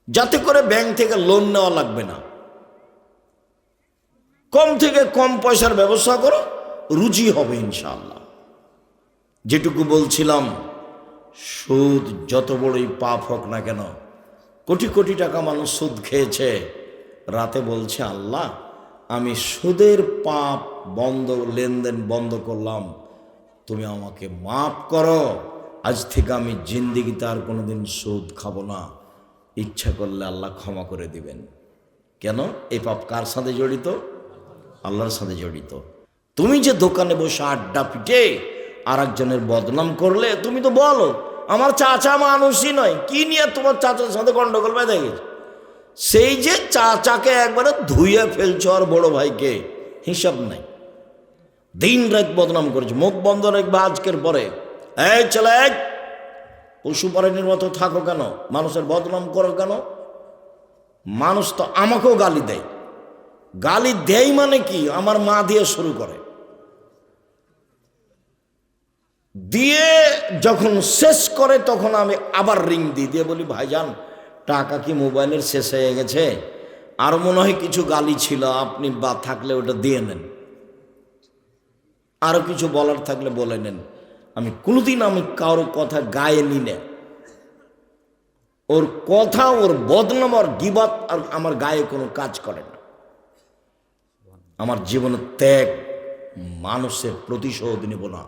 A: যাতে করে ব্যাংক থেকে লোন নেওয়া লাগবে না। কম থেকে কম পয়সার ব্যবসা করো, রুজি হবে ইনশাআল্লাহ। যেটুকু বলছিলাম, সুদ যত বড়ই পাপ হোক না কেন, কোটি কোটি টাকা মানুষ সুদ খেয়েছে, রাতে বলছে আল্লাহ আমি সুদের পাপ বন্ধ, লেনদেন বন্ধ করলাম, তুমি আমাকে মাফ করো, আজ থেকে আমি জিন্দেগিতে আর কোনোদিন সুদ খাবো না। ইচ্ছা করলে আল্লাহ ক্ষমা করে দিবেন। কেন? এই পাপ কার সাথে জড়িত? আল্লাহর সাথে জড়িত। তুমি যে দোকানে বসে আড্ডা পিটে আর একজনের বদনাম করলে, তুমি তো বলো আমার চাচা মানুষই নয়, কি নিয়ে তোমার চাচার সাথে গন্ডগোল বেঁধে গেছে? সেই যে চাচাকে একবারে ধুয়ে ফেলছ আর বড় ভাইকে হিসাব নাই, দিন রাত বদনাম করেছে। মুখ বন্ধ রাখবে আজকের পরে। এই ছেলে, পশু প্রাণীর মতো থাকো কেন? মানুষের বদনাম করো কেন? মানুষ তো আমাকেও গালি দেয়। গালি দেয় মানে কি? আমার মা দিয়ে শুরু করে, দিয়ে যখন শেষ করে তখন আমি আবার রিং দিয়ে বলি ভাইজান টাকা কি মোবাইলের শেষ হয়ে গেছে? আর মনে হয় কিছু গালি ছিল, আপনি বা থাকলে ওটা দিয়ে নেন, আরো কিছু বলার থাকলে বলে নেন। আমি কোনোদিন আমি কারো কথা গায়ে নি না। ওর কথা, ওর বদনাম, ওর গিবত আর আমার গায়ে কোনো কাজ করে না। আমার জীবনের ত্যাগ, মানুষের প্রতিশোধ নিব না।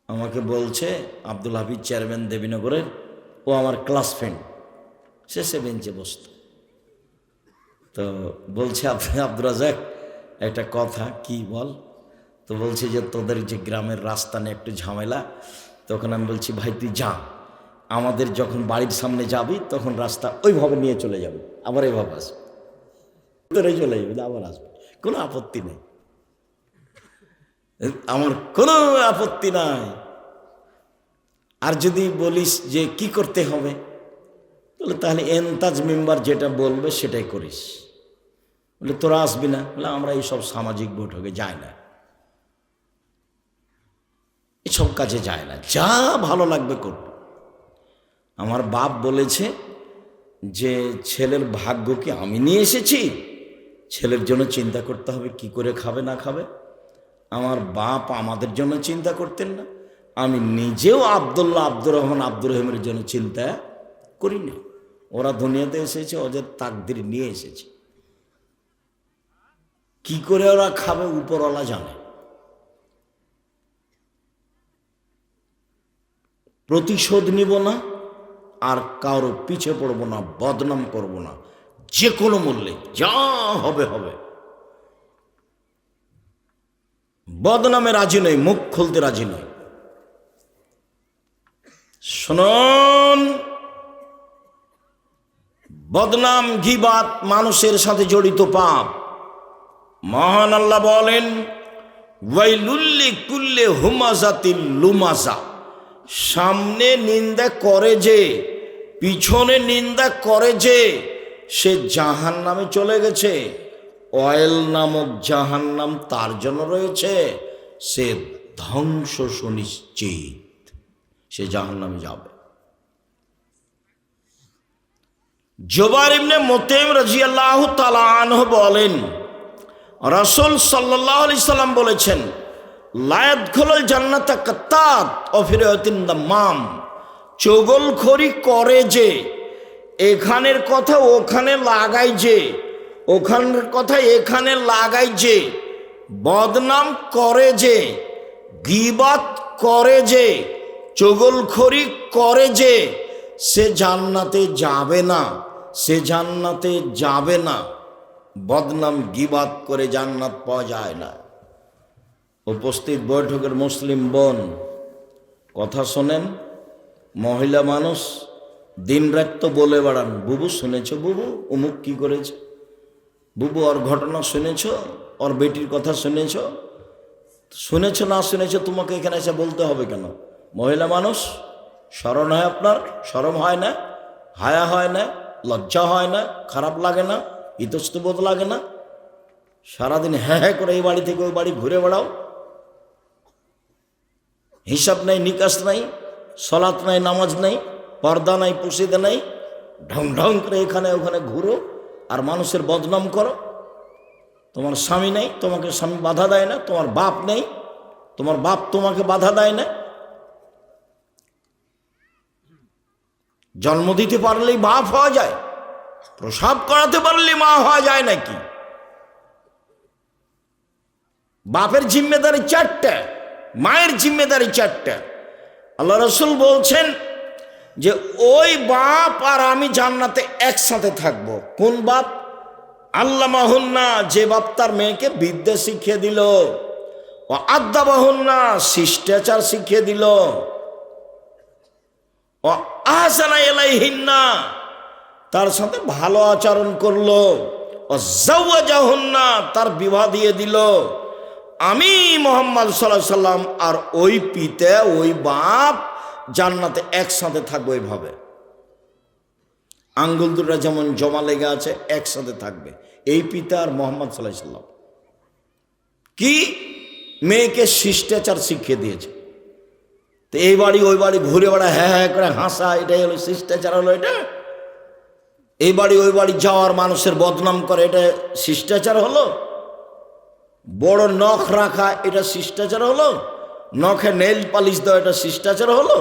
A: আমাকে বলছে আব্দুল হাফিজ চেয়ারম্যান দেবীনগরের, ও আমার ক্লাস ফ্রেন্ড, সে বেঞ্চে বসত। তো বলছে আপনি আব্দুর রাজাক একটা কথা, কি বল? তো বলছে যে তোদের যে গ্রামের রাস্তা নিয়ে একটু ঝামেলা। তখন আমি বলছি ভাই তুই যা, আমাদের যখন বাড়ির সামনে যাবি তখন রাস্তা ওইভাবে নিয়ে চলে যাবে, আবার এইভাবে আসবে, তোরে চলে যাবে, আবার আসবে, কোনো আপত্তি নেই, আমার কোনো আপত্তি নাই। আর যদি বলিস যে কি করতে হবে, তাহলে এনতাজ মেম্বার যেটা বলবে সেটাই করিস। বলে তোরা আসবি না? বলে আমরা এইসব সামাজিক বৈঠকে যাই না, এসব কাজে যায় না, যা ভালো লাগবে করব। আমার বাপ বলেছে যে ছেলের ভাগ্য কি আমি নিয়ে এসেছি? ছেলের জন্য চিন্তা করতে হবে কি করে খাবে না খাবে। আমার বাপ আমাদের জন্য চিন্তা করতেন না, আমি নিজেও আব্দুল্লাহ, আব্দুর রহমান, আব্দুর রহিমের জন্য চিন্তা করি না। ওরা দুনিয়াতে এসেছে, ওদের তাকদির নিয়ে এসেছে, কি করে ওরা খাবে উপরওয়ালা জানে। প্রতিশোধ নিব না, আর কারো পিছে পড়ব না, বদনাম করব না, যে কোনো মূল্যে যা হবে হবে। বদনামে রাজি নই, মুখ খুলতে রাজি নই। শুনুন, বদনাম, গীবাত মানুষের সাথে জড়িত পাপ। মহান আল্লাহ বলেন ওয়াইলুল্লি কুল্লে হুমাজাতিল লুমাজা, সামনে নিন্দা করে যে, পিছনে নিন্দা করে যে, সে জাহান্নামে চলে গেছে। অয়েল নামক জাহান্নাম তার জন্য রয়েছে, সে ধ্বংস সুনিশ্চিত, সে জাহান্নামে যাবে। জুবাইর ইবনে মুতঈম রাদিয়াল্লাহু তাআলা আনহু বলেন রাসূল সাল্লাল্লাহু আলাইহি সাল্লাম বলেছেন লা ইয়াদখুলুল জান্নাতা কাত্তাত ওয়া ফি রিওয়ায়াতিন দাম্মাম, চগলখড়ি করে যে, এখানের কথা ওখানে লাগাই যে, ওখানের কথা এখানে লাগাই যে, বদনাম করে যে, গীবাত করে যে, চগলখড়ি করে যে, সে জান্নাতে যাবে না, সে জান্নাতে যাবে না। বদনাম গীবাত করে জান্নাত পাওয়া যায় না। উপস্থিত বৈঠকের মুসলিম বোন, কথা শোনেন। মহিলা মানুষ দিন রাত তো বলে বেড়ান, বুবু শুনেছ, বুবু অমুক কি করেছে, বুবু ওর ঘটনা শুনেছ, ওর বেটির কথা শুনেছ। শুনেছ না শুনেছ তোমাকে এখানে এসে বলতে হবে কেন? মহিলা মানুষ, শরম হয় আপনার? শরম হয় না? হায়া হয় না? লজ্জা হয় না? খারাপ লাগে না? ইতস্তবোধ লাগে না? সারাদিন হ্যাঁ হ্যাঁ করে এই বাড়ি থেকে ওই বাড়ি ঘুরে বেড়াও, হিসাব নাই, নিকাশ নাই, সলাত নাই, নামাজ নাই, পর্দা নাই, পুশিদা নাই, ঢং ঢং করে এখানে ওখানে ঘুরো আর মানুষের বদনাম করো। তোমার স্বামী নেই, তোমাকে স্বামী বাধা দেয় না, তোমার বাপ নেই, তোমার বাপ তোমাকে বাধা দেয় না। জন্ম দিতে পারলেই বাপ হওয়া যায়? প্রসাব করাতে পারলেই মা হওয়া যায় নাকি? বাপের জিম্মেদারি 4টা, মায়ের জিম্মেদারি 4টা। আল্লাহ রাসূল বলছেন যে ওই বাপ আর আমি জান্নাতে একসাথে থাকব। কোন বাপ? আল্লামাহুন্না, যে বাপ তার মেয়েকে বিদ্যা শিখিয়ে দিল, ও আদাবাহুন্না, শিষ্টাচার শিখিয়ে দিল, ও আহসানা ইলাইহিন্না, তার সাথে ভালো আচরণ করলো, ও যাওয়াজাহুন্না, তার বিবাহ দিয়ে দিল। আমি মুহাম্মদ সাল্লাল্লাহু আলাইহি সাল্লাম আর ওই পিতা, ওই বাপ জান্নাতে একসাথে থাকবো। এইভাবে আঙ্গুল দুটো যেমন জমা লেগে আছে একসাথে থাকবে, এই পিতা আর মুহাম্মদ সাল্লাল্লাহু আলাইহি সাল্লাম। কি? মেয়েকে শিষ্টাচার শিখিয়ে দিয়েছে। তো এই বাড়ি ওই বাড়ি ঘুরে বেড়া, হ্যাঁ হ্যাঁ করে হাসা, এটাই হলো শিষ্টাচার? হলো এটা? এই বাড়ি ওই বাড়ি যাওয়ার মানুষের বদনাম করে, এটা শিষ্টাচার হলো? বড় নখ রাখা, এটা শিষ্টাচার হলো? নখে নেইল পালিশ দেওয়া এটা শিষ্টাচার হলো?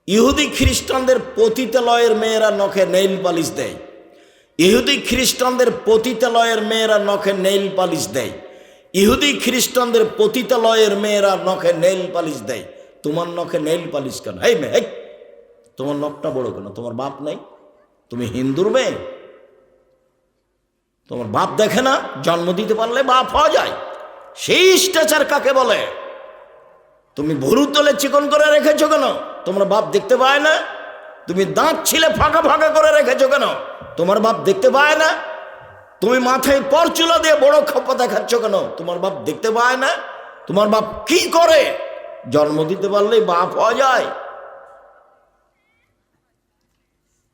A: ইহুদি খ্রিস্টানদের পতিতালয়ের মেয়েরা নখে নেইল পালিশ দেয়, ইহুদি খ্রিস্টানদের পতিতালয়ের মেয়েরা নখে নেইল পালিশ দেয়, ইহুদি খ্রিস্টানদের পতিতালয়ের মেয়েরা নখে নেইল পালিশ দেয়। তোমার নখে নেইল পালিশ কেন? এই মেয়ে, তোমার নখটা বড় কেন? তোমার বাপ নেই? তুমি হিন্দুর মেয়ে? তোমার বাপ দেখে না? জন্ম দিতে পারলে বাপ হওয়া যায়। শিষ্টাচার কাকে বলে? তুমি ভুরু তলে চিকন করে রেখেছো কেন? তোমার বাপ দেখতে পায় না? তুমি দাঁত ছিলে ফাঁকা ফাঁকা করে রেখেছো কেন? তোমার বাপ দেখতে পায় না? তুমি মাথায় পরচুলা দিয়ে বড় খপ্পা দেখাচ্ছ কেন? তোমার বাপ দেখতে পায় না? তোমার বাপ কি করে? জন্ম দিতে পারলেই বাপ হওয়া যায়?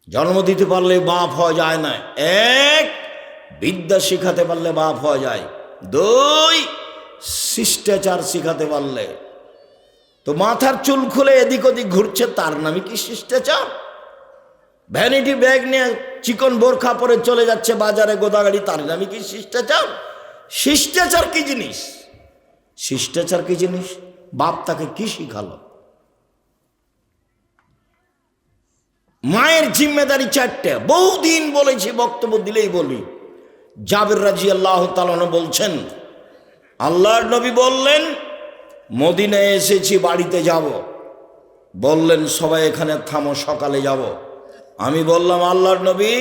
A: জন্ম দিতে পারলে বাপ হওয়া যায় না। এক, বিদ্যা শিখাতে পারলে বাপ হওয়া যায়। দুই, শিষ্টাচার শিখাতে পারলে। তো মাথার চুল খুলে এদিক ওদিক ঘুরছে, তার নামে কি শিষ্টাচার? ভ্যানিটি ব্যাগ নিয়ে চিকন বোরখা পরে চলে যাচ্ছে বাজারে গোদাগাড়ি, তার নামে কি শিষ্টাচার? শিষ্টাচার কি জিনিস? শিষ্টাচার কি জিনিস? বাপ তাকে কি শিখালো? মায়ের জিম্মেদারি চারটে, বহুদিন বলেছি, বক্তব্য দিলেই বলি। জাবের রাদিয়াল্লাহু তাআলা বলছেন, আল্লাহর নবী বললেন, মদিনায় এসেছি, বাড়িতে যাব। বললেন সবাই এখানে থামো, সকালে যাব। আমি বললাম, আল্লাহর নবী,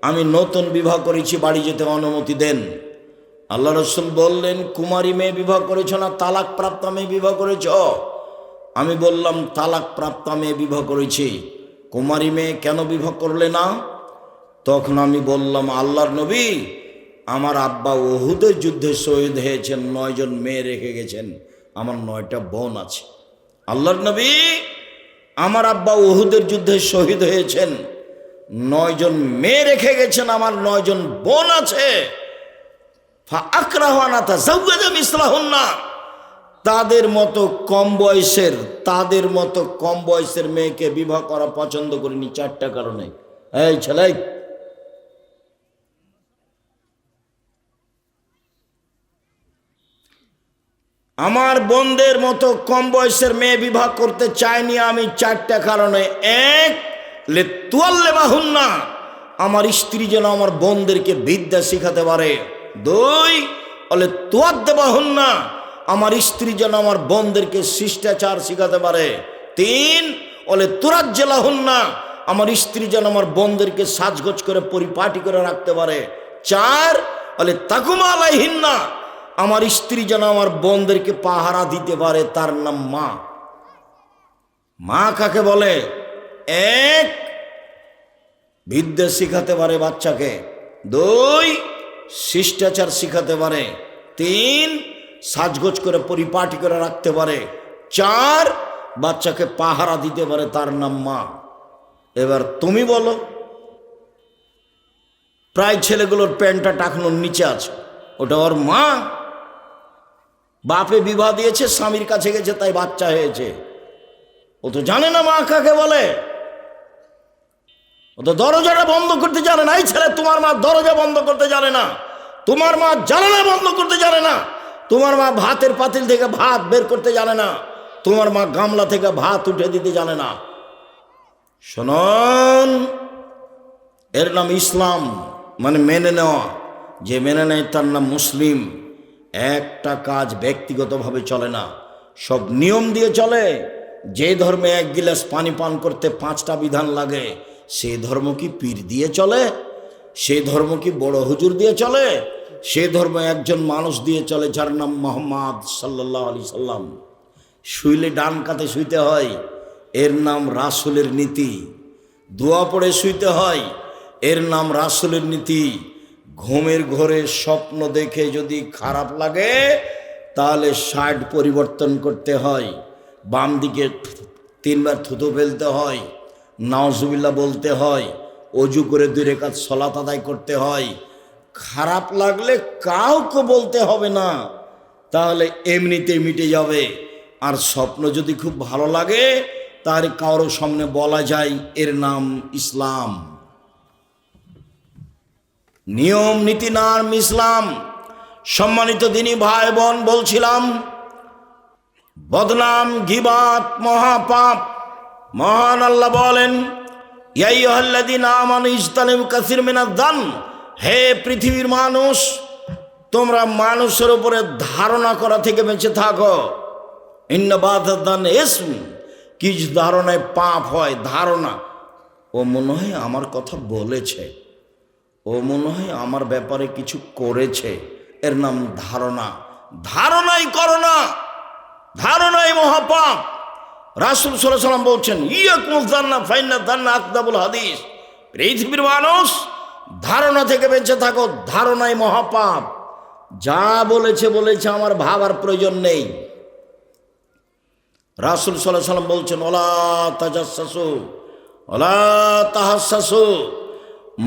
A: আমি নতুন বিবাহ করেছি, বাড়ি যেতে অনুমতি দেন। আল্লাহ রাসূল বললেন, কুমারী মেয়ে বিবাহ করেছ না তালাক প্রাপ্ত মেয়ে বিবাহ করেছ? আমি বললাম, তালাক প্রাপ্ত মেয়ে বিবাহ করেছি। কুমারী মেয়ে কেন বিবাহ করলে না? তখন আমি বললাম, আল্লাহর নবী, আমার আব্বা উহুদের যুদ্ধে শহীদ হয়েছেন, 9 জন মেয়ে রেখে গেছেন, আমার 9টা বোন আছে। আল্লাহর নবী, আমার আব্বা উহুদের যুদ্ধে শহীদ হয়েছেন, 9 জন মেয়ে রেখে গেছেন, আমার 9 জন বোন আছে। ফাআকরাহু আন আতাযাওয়াজা মিসলাহুন্না, তাদের মতো কম বয়সের মেয়েকে বিবাহ করা পছন্দ করিনি 4টা কারণে। এই ছেলে, আমার বোনদের মতো কম বয়সের মেয়ে বিবাহ করতে চাইনি আমি 4টা কারণে। এক, লিতুআল্লিমাহুন্না, আমার স্ত্রী যেন আমার বোনদেরকে বিদ্যা শিখাতে পারে। 2, লিতুআদ্দিবাহুন্না, আমার স্ত্রী যেন আমার বোনদেরকে শিষ্টাচার শিখাতে পারে। 3, লিতুরাজ্জিলাহুন্না, আমার স্ত্রী যেন আমার বোনদেরকে সাজগোজ করে পরিপাটি করে রাখতে পারে। 4, লিতাকুমা আলাইহিন্না, আমার স্ত্রী যেন আমার বোনদেরকে পাহারা দিতে পারে। তার নাম মা। মা কাকে বলে? 1, বিদ্যা শিখাতে পারে বাচ্চাকে। 2, শিষ্টাচার শিখাতে পারে। 3, সাজগোজ করে পরিপাটি করে রাখতে পারে। 4, বাচ্চাকে পাহারা দিতে পারে। তার নাম মা। এবার তুমি বলো, প্রায় ছেলেগুলোর প্যান্টটা টাকনোর নিচে আছে, ওটা ওর মা? বাপে বিবাহ দিয়েছে, স্বামীর কাছে গেছে, তাই বাচ্চা হয়েছে। ও তো জানে না মা কাকে বলে। ও তো দরজাটা বন্ধ করতে জানে না। এই ছেলে, তোমার মা দরজা বন্ধ করতে জানে না, তোমার মা জানালা বন্ধ করতে জানে না, তোমার মা ভাতের পাতিল থেকে ভাত বের করতে জানে না, তোমার মা গামলা থেকে ভাত উঠে দিতে জানে না। শুনুন, এর নাম ইসলাম, মানে মেনে নেওয়া। যে মেনে নেয় তার নাম মুসলিম। একটা কাজ ব্যক্তিগতভাবে চলে না, সব নিয়ম দিয়ে চলে। যে ধর্মে 1 গিলাস পানি পান করতে 5টা বিধান লাগে, সেই ধর্ম কি পীর দিয়ে চলে? সেই ধর্ম কি বড় হুজুর দিয়ে চলে? সেই ধর্ম একজন মানুষ দিয়ে চলে, যার নাম মুহাম্মদ সাল্লাল্লাহু আলাইহি সাল্লাম। শুইলে ডান কাতে শুইতে হয়, এর নাম রাসূলের নীতি। দোয়া পড়ে শুইতে হয়, এর নাম রাসূলের নীতি। ঘুমের ঘোরে স্বপ্ন দেখে যদি খারাপ লাগে, তাহলে 60 পরিবর্তন করতে হয়। বাম দিকে 3 বার থুতু ফেলতে হয়, নাউজুবিল্লাহ বলতে হয়, অজু করে 2 রাকাত সালাত আদায় করতে হয়। খারাপ লাগলে কাউকে বলতে হবে না, তাহলে এমনিতেই মিটে যাবে। আর স্বপ্ন যদি খুব ভালো লাগে, তাহলে কারোর সামনে বলা যায়, এর নাম ইসলাম। নিয়ম নীতি নাম ইসলাম। সম্মানিত দিনী ভাই বোন, বলছিলাম বদনাম গীবাত মহাপাপ। মহান আল্লাহ বলেন, ইয়া আইয়ুহাল্লাযীনা আমানু ইজতানিবু কাসীরাম মিনায-যান, হে পৃথিবীর মানুষ, তোমরা মানুষের উপরে ধারণা করা থেকে বেঁচে থাকো। ইন্না বাযাদ-যান ইসম, কিছু ধারণায় পাপ হয়। ধারণা, ও মনে হয় আমার কথা বলেছে, ও মনে হয় আমার ব্যাপারে কিছু করেছে, এর নাম ধারণা। ধারণাই করো না, ধারণাই মহাপাপ। রাসূল সাল্লাল্লাহু আলাইহি ওয়াসাল্লাম বলছেন, ইয়াকুমুয যান্না ফাইন্না যান্না আকযাবুল হাদিস, পৃথিবীর মানুষ ধারণা থেকে বেঁচে থাকো, ধারণাই মহাপাপ। যা বলেছে বলেছে, আমার ভাবার প্রয়োজন নেই। রাসূল সাল্লাল্লাহু আলাইহি ওয়াসাল্লাম বলছেন, ওয়ালা তাজাসসু ওয়ালা তাহাসসু,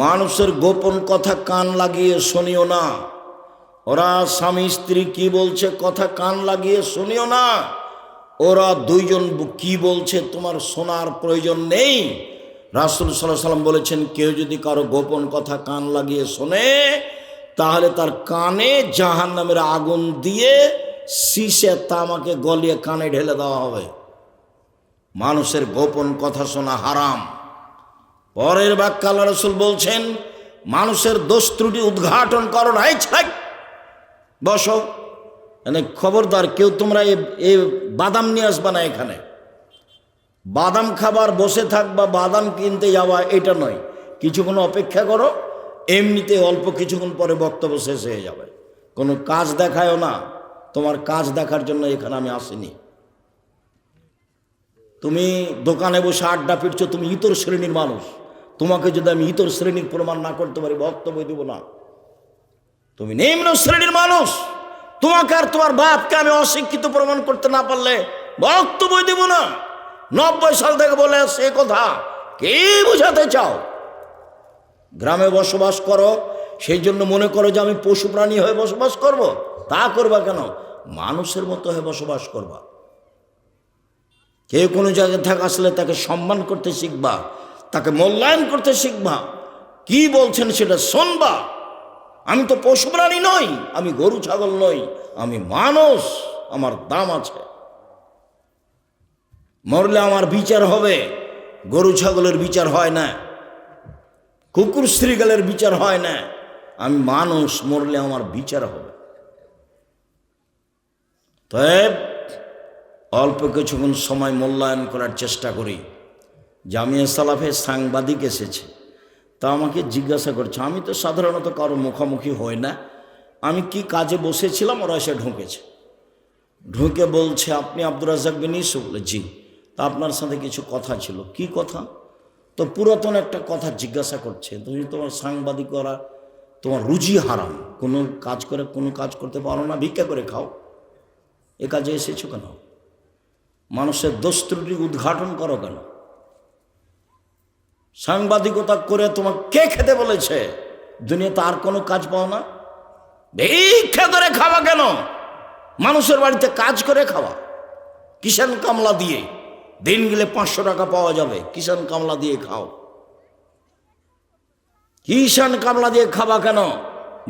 A: মানুষের গোপন কথা কান লাগিয়ে শুনিও না। ওরা স্বামী স্ত্রী কি বলছে কথা কান লাগিয়ে শুনিও না। ওরা দুইজন কি বলছে তোমার শোনার প্রয়োজন নেই। রাসূল সাল্লাল্লাহু আলাইহি ওয়াসাল্লাম বলেছেন, কেউ যদি কারো গোপন কথা কান লাগিয়ে শোনে, তাহলে তার কানে জাহান্নামের আগুন দিয়ে শীষে তামাকে গলিয়ে কানে ঢেলে দেওয়া হবে। মানুষের গোপন কথা শোনা হারাম। পরের বাক্যে আল্লাহ রাসূল বলছেন, মানুষের দোষ ত্রুটি উদ্ঘাটন করো না। বসো, মানে খবরদার কেউ তোমরা এ বাদাম নিয়ে আসবা না এখানে। বাদাম খাবার বসে থাকবা, বাদাম কিনতে যাওয়া, এটা নয়। কিছুক্ষণ অপেক্ষা করো, এমনিতে অল্প কিছুক্ষণ পরে বক্তব্য শেষ হয়ে যাবে। কোনো কাজ দেখায়ও না, তোমার কাজ দেখার জন্য এখানে আমি আসিনি। তুমি দোকানে বসে আড্ডা পিটছো, তুমি ইতর শ্রেণীর মানুষ। তোমাকে যদি আমি ইতর শ্রেণীর প্রমাণ না করতে পারি, বক্তব্য দেব না। তুমি নিম্ন শ্রেণীর মানুষ, তোমাকে আর তোমার বাপকে আমি অশিক্ষিত প্রমাণ করতে না পারলে বক্তব্য দেব না। 90 সাল থেকে বলে আসছে এ কথা, কে বোঝাতে চাও? গ্রামে বসবাস করো, সেই জন্য মনে করো যে আমি পশু প্রাণী হয়ে বসবাস করব। তা করবা কেন? মানুষের মতো হয়ে বসবাস করবা। কেউ কোনো জায়গায় থাকা আসলে তাকে সম্মান করতে শিখবা, তাকে মূল্যায়ন করতে শিখবা। কি বলছেন সেটা শুনবা। আমি তো পশু প্রাণী নই, আমি গরু ছাগল নই, আমি মানুষ, আমার দাম আছে। মরলে আমার বিচার হবে, গরু ছাগলের বিচার হয় না, কুকুর শ্রীগালের বিচার হয় না। আমি মানুষ, মরলে আমার বিচার হবে। তাই অল্প কিছুক্ষণ সময় মূল্যায়ন করার চেষ্টা করি। জামিয়া সালাফে সাংবাদিক এসেছে, তা আমাকে জিজ্ঞাসা করছে। আমি তো সাধারণত কারো মুখোমুখি হই না। আমি কি কাজে বসেছিলাম, ওরা এসে ঢুকেছে। ঢুকে বলছে, আপনি আব্দুর রাজ্জাক বিন ইউসুফ? বলে জি। তা আপনার সাথে কিছু কথা ছিল। কি কথা? তো পুরাতন একটা কথা জিজ্ঞাসা করছে। তুমি তোমার সাংবাদিক করা তোমার রুজি হারাম, কোনো কাজ করে কোনো কাজ করতে পারো না, ভিক্ষা করে খাও, এ কাজে এসেছো কেন? মানুষের দোষ ত্রুটি উদ্ঘাটন করো কেন? সাংবাদিকতা করে তোমার কে খেতে বলেছে? দুনিয়াতে আর কোনো কাজ পাও না, ভিক্ষা করে খাওয়া কেন? মানুষের বাড়িতে কাজ করে খাওয়া, কিষান কামলা দিয়ে দিন গেলে 500 টাকা পাওয়া যাবে, কিষান কামলা দিয়ে খাও। কিষান কামলা দিয়ে খাওয়া কেন?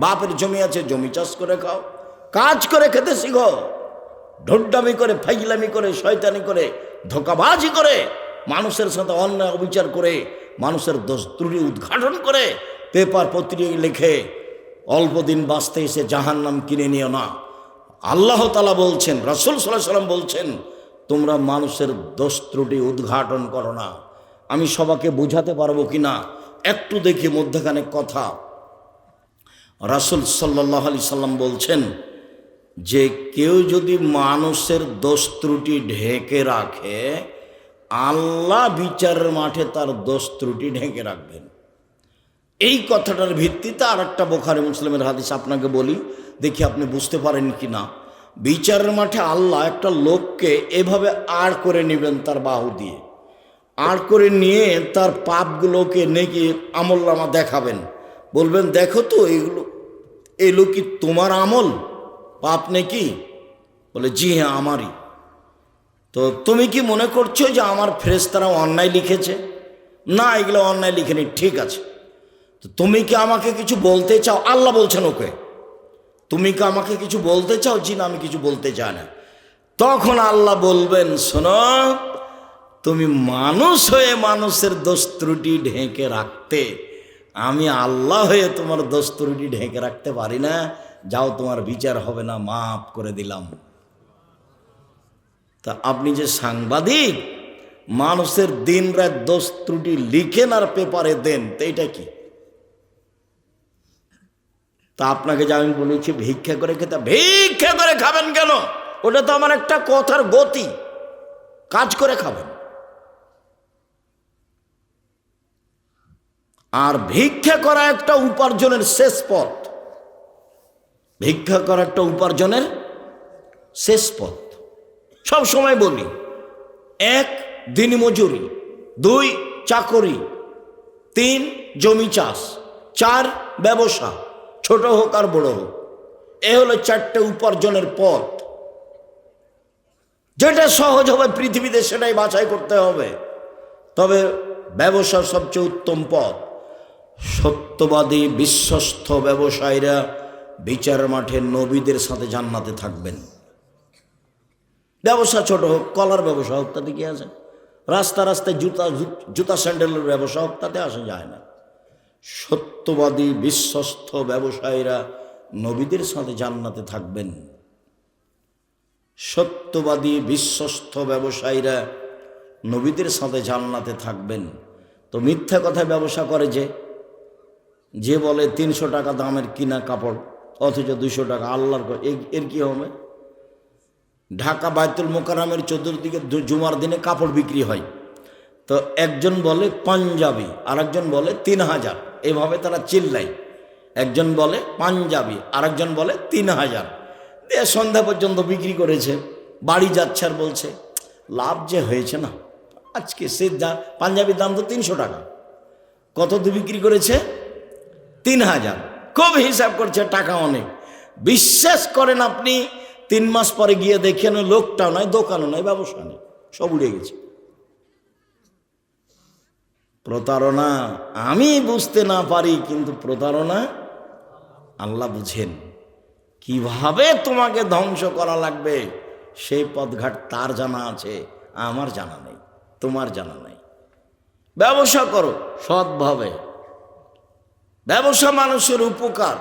A: বাপের জমি আছে, জমি চাষ করে খাও, কাজ করে খেতে শিখো। ঢোড্ডামি করে, ফাইজলামি করে, শয়তানি করে, ধোঁকাবাজি করে, মানুষের সাথে অন্যায় অবিচার করে, মানুষের দোষ ত্রুটি উদ্ঘাটন করে, পেপার পত্রিকা লিখে অল্প দিন বাঁচতে এসে জাহান্নাম কিনে নিও না। আল্লাহ তাআলা বলছেন, রাসূল সাল্লাল্লাহু আলাইহি ওয়াসাল্লাম বলছেন, তোমরা মানুষের দোষ ত্রুটি উদ্ঘাটন করো না। আমি সবাইকে বোঝাতে পারবো কিনা একটু দেখি মধ্যখানে কথা। রাসূল সাল্লাল্লাহু আলাইহি সাল্লাম বলছেন যে কেউ যদি মানুষের দোষ ত্রুটি ঢেকে রাখে, আল্লাহ বিচারের মাঠে তার দোষ ত্রুটি ঢেকে রাখবেন। এই কথাটার ভিত্তিতে আর একটা বুখারী মুসলিমের হাদিস আপনাকে বলি, দেখি আপনি বুঝতে পারেন কি না। বিচারের মাঠে আল্লাহ একটা লোককে এভাবে আড় করে নেবেন, তার বাহু দিয়ে আড় করে নিয়ে তার পাপগুলোকে নেকি আমলনামা দেখাবেন। বলবেন, দেখো তো এইগুলো, এগুলো কি তোমার আমল পাপ নাকি? বলে, জি হ্যাঁ আমারই। তো তুমি কি মনে করছো যে আমার ফেরেশতারা অন্যায় লিখেছে? না, এগুলো অন্যায় লিখেনি। ঠিক আছে, তো তুমি কি আমাকে কিছু বলতে চাও? আল্লাহ বলছেন ওকে, তুমি কি আমাকে কিছু বলতে চাও? জি না, আমি কিছু বলতে চাই না। তখন আল্লাহ বলবেন, শোনো, তুমি মানুষ হয়ে মানুষের দোষ ত্রুটি ঢেকে রাখতে, আমি আল্লাহ হয়ে তোমার দোষ ত্রুটি ঢেকে রাখতে পারি না। যাও, তোমার বিচার হবে না, মাফ করে দিলাম। তা আপনি যে সাংবাদিক, মানুষের দিন রাত দোষ ত্রুটি লিখেন আর পেপারে দেন, তো এটা কি? তা আপনাকে যে আমি বলেছি ভিক্ষা করে খেতে, ভিক্ষা করে খাবেন কেন? ওটা তো আমার একটা কথার গতি, কাজ করে খাবেন। আর ভিক্ষা করা একটা উপার্জনের শেষ পথ, ভিক্ষা করা একটা উপার্জনের শেষ পথ। সব সময় বলি, 1 দিনমজুরি, 2 চাকরি, 3 জমি চাষ, 4 ব্যবসা, ছোট হোক আর বড় হোক। এ হলো 4টে উপার্জনের পথ। যেটা সহজ হবে পৃথিবীতে সেটাই বাছাই করতে হবে। তবে ব্যবসা সবচেয়ে উত্তম পথ। সত্যবাদী বিশ্বস্ত ব্যবসায়ীরা বিচার মাঠে নবীদের সাথে জান্নাতে থাকবেন। ব্যবসা ছোট হোক, কলার ব্যবসা হোক, তাতে কি আছে? রাস্তা রাস্তায় জুতা স্যান্ডেলের ব্যবসা হোক, তাতে আসা যায় না। সত্যবাদী বিশ্বস্ত ব্যবসায়ীরা নবীদের সাথে জান্নাতে থাকবেন। সত্যবাদী বিশ্বস্ত ব্যবসায়ীরা নবীদের সাথে জান্নাতে থাকবেন। তো মিথ্যা কথায় ব্যবসা করে যে বলে 300 টাকা দামের কিনা কাপড়, অথচ 200 টাকা আল্লাহর, এর কি হবে? ঢাকা বায়তুল মোকাররমের চতুর্দিকে জুমার দিনে কাপড় বিক্রি হয়। তো একজন বলে পাঞ্জাবি, আরেকজন বলে 3000, এভাবে তারা চিল্লায়। একজন বলে পাঞ্জাবি, আরেকজন বলে 3000 দিয়ে সন্ধ্যা পর্যন্ত বিক্রি করেছে। বাড়ি যাচ্ছে আর বলছে, লাভ যে হয়েছে না আজকে। সে পাঞ্জাবির দাম তো 300 টাকা, কত দিয়ে বিক্রি করেছে? 3000। খুব হিসাব করছে, টাকা অনেক। বিশ্বাস করেন আপনি, 3 মাস পরে গিয়ে দেখেন লোকটাও নয়, দোকানও নয়, ব্যবসা নেই, সব উড়ে গেছে। প্রতারণা আমি বুঝতে না পারি, কিন্তু প্রতারণা আল্লাহ বুঝেন। কিভাবে তোমাকে ধ্বংস করা লাগবে সেই পথঘাট তার জানা আছে, আমার জানা নেই, তোমার জানা নেই। ব্যবসা করো সৎভাবে। ব্যবসা মানুষের উপকার,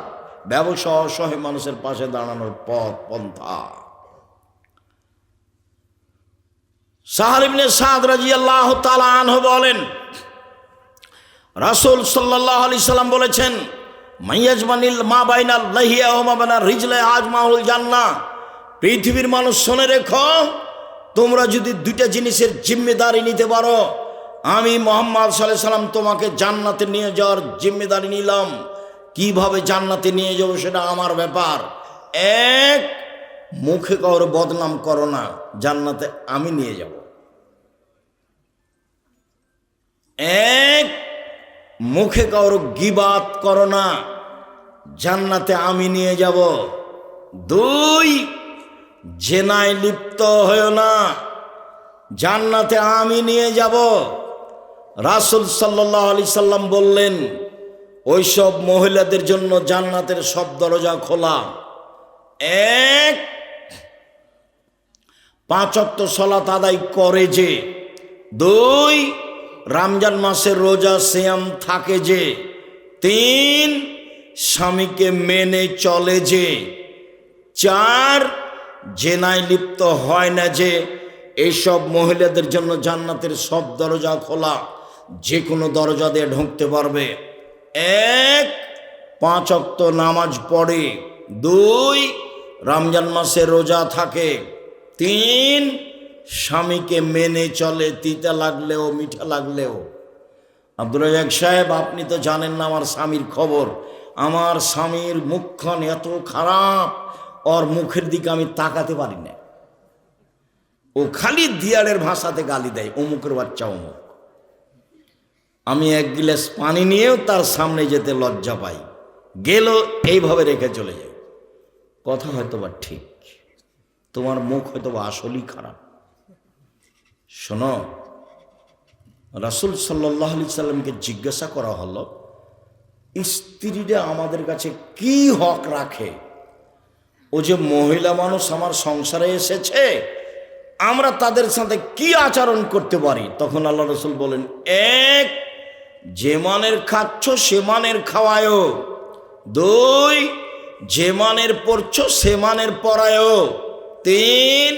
A: ব্যবসা অসহায় মানুষের পাশে দাঁড়ানোর পথ পন্থা। সাহল ইবনে সাদ রাদিয়াল্লাহু তাআলা আনহু বলেন, রাসূল সাল্লাল্লাহু আলাইহি সাল্লাম বলেছেন, মাইয়াজমানিল মা বাইনাল লাহিয়া ওয়া মা বাইনার রিজলা আজমাউল জান্নাহ। পৃথিবীর মানুষ শুনে রেখো, তোমরা যদি 2টা জিনিসের জিম্মেদারি নিতে পারো, আমি মুহাম্মদ সাল্লাল্লাহু আলাইহি সাল্লাম তোমাকে জান্নাতে নিয়ে যাওয়ার জিম্মেদারি নিলাম। কিভাবে জান্নাতে নিয়ে যাবো সেটা আমার ব্যাপার। 1, মুখে কারো বদনাম করো না, জান্নাতে আমি নিয়ে যাব। 1, মুখে কারো গীবাত করো না, জান্নাতে আমি নিয়ে যাব। 2, জেনায় লিপ্ত হয়ো না, জান্নাতে আমি নিয়ে যাব। রাসূল সাল্লাল্লাহু আলাইহি সাল্লাম বললেন, ওইসব মহিলাদের জন্য জান্নাতের সব দরজা খোলা। 1, 5 ওয়াক্ত সালাত আদায় করে যে। 2, রমজান মাসের রোজা সিয়াম থাকে যে। 3, স্বামীকে মেনে চলে যে। 4, জেনায় লিপ্ত হয় না যে। এইসব মহিলাদের জন্য জান্নাতের সব দরজা খোলা, যে কোনো দরজা দিয়ে ঢুকতে পারবে। 1, 5 ওয়াক্ত নামাজ পড়ে। 2, রমজান মাসে রোজা থাকে। 3, স্বামীকে মেনে চলে, তিতা লাগলেও মিঠা লাগলেও। আব্দুর রাজ্জাক সাহেব, আপনি তো জানেন না আমার স্বামীর খবর। আমার স্বামীর মুখখান এত খারাপ, ওর মুখের দিকে আমি তাকাতে পারি না। ও খালি দিয়ারের ভাষাতে গালি দেয়, অমুকের বাচ্চা অমুক। আমি 1 গ্লাস পানি নিয়েও তার সামনে যেতে লজ্জা পাই। গেল এইভাবে রেখে চলে যায়। কথা হয়তো বা ঠিক, তোমার মুখ হয়তো বা আসলেই খারাপ। শোনো, রাসূল সাল্লাল্লাহু আলাইহি সাল্লামকে জিজ্ঞাসা করা হলো, স্ত্রীরা আমাদের কাছে কি হক রাখে? ও যে মহিলা মানুষ আমার সংসারে এসেছে, আমরা তাদের সাথে কি আচরণ করতে পারি? তখন আল্লাহ রসুল বলেন, এক, যে মানের খাচ্ছ সে মানের খাওয়ায়ও। দুই, যে মানের পড়ছো সে মানের পড়ায়ও। তিন,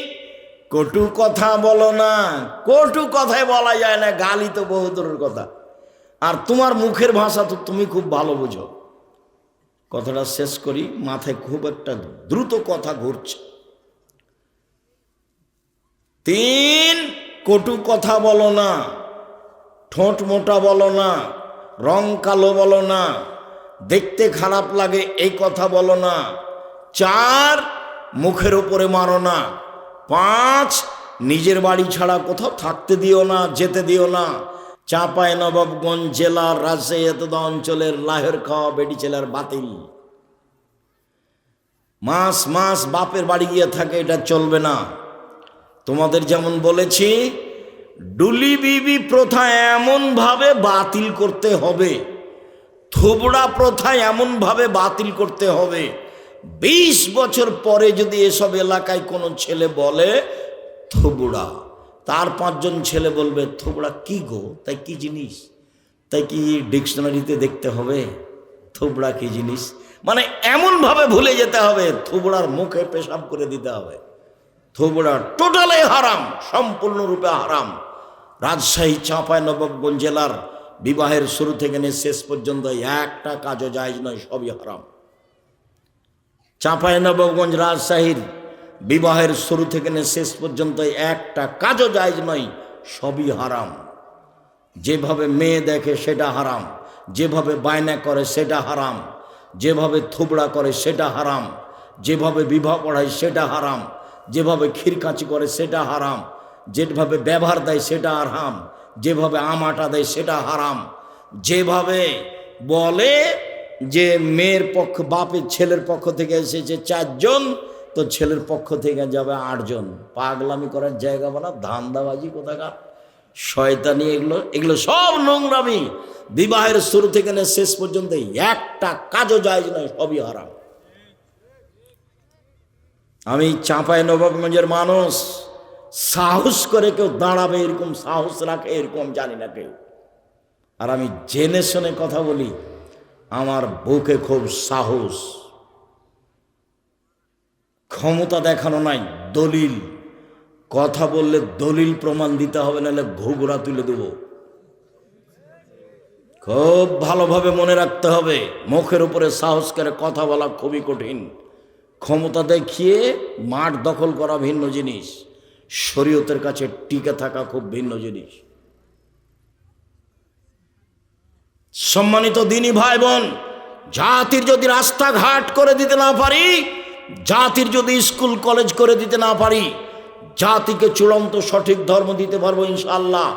A: কটু কথা বলো না। কটু কথায় বলা যায় না, গালি তো বহু দূরের কথা। আর তোমার মুখের ভাষা তো তুমি খুব ভালো বুঝো। কথাটা শেষ করি, মাথায় খুব একটা দ্রুত কথা ঘুরছে। তিন, কটু কথা বলো না, ঠোঁট মোটা বলো না, রং কালো বলো না, দেখতে খারাপ লাগে এই কথা বলো না। চার, মুখের উপরে মারো না। পাঁচ, নিজের বাড়ি ছাড়া কোথাও থাকতে দিও না, যেতে দিও না। চাঁপাইনবাবগঞ্জ জেলার রাজশাহী এতদা অঞ্চলের লাহের খাওয়া বেটি ছেলের বাতিল। মাস মাস বাপের বাড়ি গিয়ে থাকে, এটা চলবে না। তোমাদের যেমন বলেছি, ডুলি বিবি প্রথা এমনভাবে বাতিল করতে হবে, থোবড়া প্রথা এমনভাবে বাতিল করতে হবে, 20 বছর পরে যদি এসব এলাকায় কোনো ছেলে বলে থোবড়া, তার 5 জন ছেলে বলবে থোবড়া কি গো, তাই কি জিনিস? তাই কি ডিকশনারিতে দেখতে হবে থোবড়া কি জিনিস? মানে এমনভাবে ভুলে যেতে হবে, থোবড়ার মুখে পেশাব করে দিতে হবে। থোবড়া টোটালি হারাম, সম্পূর্ণরূপে হারাম। রাজশাহী চাঁপাইনবাবগঞ্জ জেলার বিবাহের শুরু থেকে নিয়ে শেষ পর্যন্ত একটা কাজও জায়েজ নয়, সবই হারাম। চাঁপাইনবাবগঞ্জ রাজশাহীর বিবাহের শুরু থেকে নিয়ে শেষ পর্যন্ত একটা কাজও জায়েজ নয়, সবই হারাম। যেভাবে মেয়ে দেখে সেটা হারাম, যেভাবে বায়না করে সেটা হারাম, যেভাবে থোবড়া করে সেটা হারাম, যেভাবে বিবাহ পড়ায় সেটা হারাম, যেভাবে ক্ষীরকাঁচি করে সেটা হারাম, যেভাবে ব্যবহার দেয় সেটা হারাম, যেভাবে আমাটা দেয় সেটা হারাম, যেভাবে বলে যে মেয়ের পক্ষ, বাপের ছেলের পক্ষ থেকে এসেছে 4 জন, তো ছেলের পক্ষ থেকে যাবে 8 জন। পাগলামি করার জায়গা বানা, ধান্দাবাজি কোথাকার, শয়তানি, এগুলো সব নোংরামি। বিবাহের শুরু থেকে না শেষ পর্যন্ত একটা কাজও জায়েজ নয়, সবই হারাম। আমি চাঁপাইনবাবগঞ্জের মানুষ, সাহস করে কেউ দাঁড়াবে এরকম সাহস রাখে এরকম জানি না কেউ। আর আমি জেনে শুনে কথা বলি, আমার বুকে খুব সাহস। ক্ষমতা দেখানো নাই, দলিল। কথা বললে দলিল প্রমাণ দিতে হবে, নাহলে ঘুঘরা তুলে দেব। খুব ভালোভাবে মনে রাখতে হবে, মুখের উপরে সাহস করে কথা বলা খুবই কঠিন। ক্ষমতা দেখিয়ে মাঠ দখল করা ভিন্ন জিনিস, শরীয়তের কাছে টিকে থাকা খুব ভিন্ন জিনিস। সম্মানিত দিনী ভাই বোন, জাতির যদি রাস্তাঘাট করে দিতে না পারি, জাতির যদি স্কুল কলেজ করে দিতে না পারি, জাতিকে চূড়ান্ত সঠিক ধর্ম দিতে পারবো ইনশাআল্লাহ।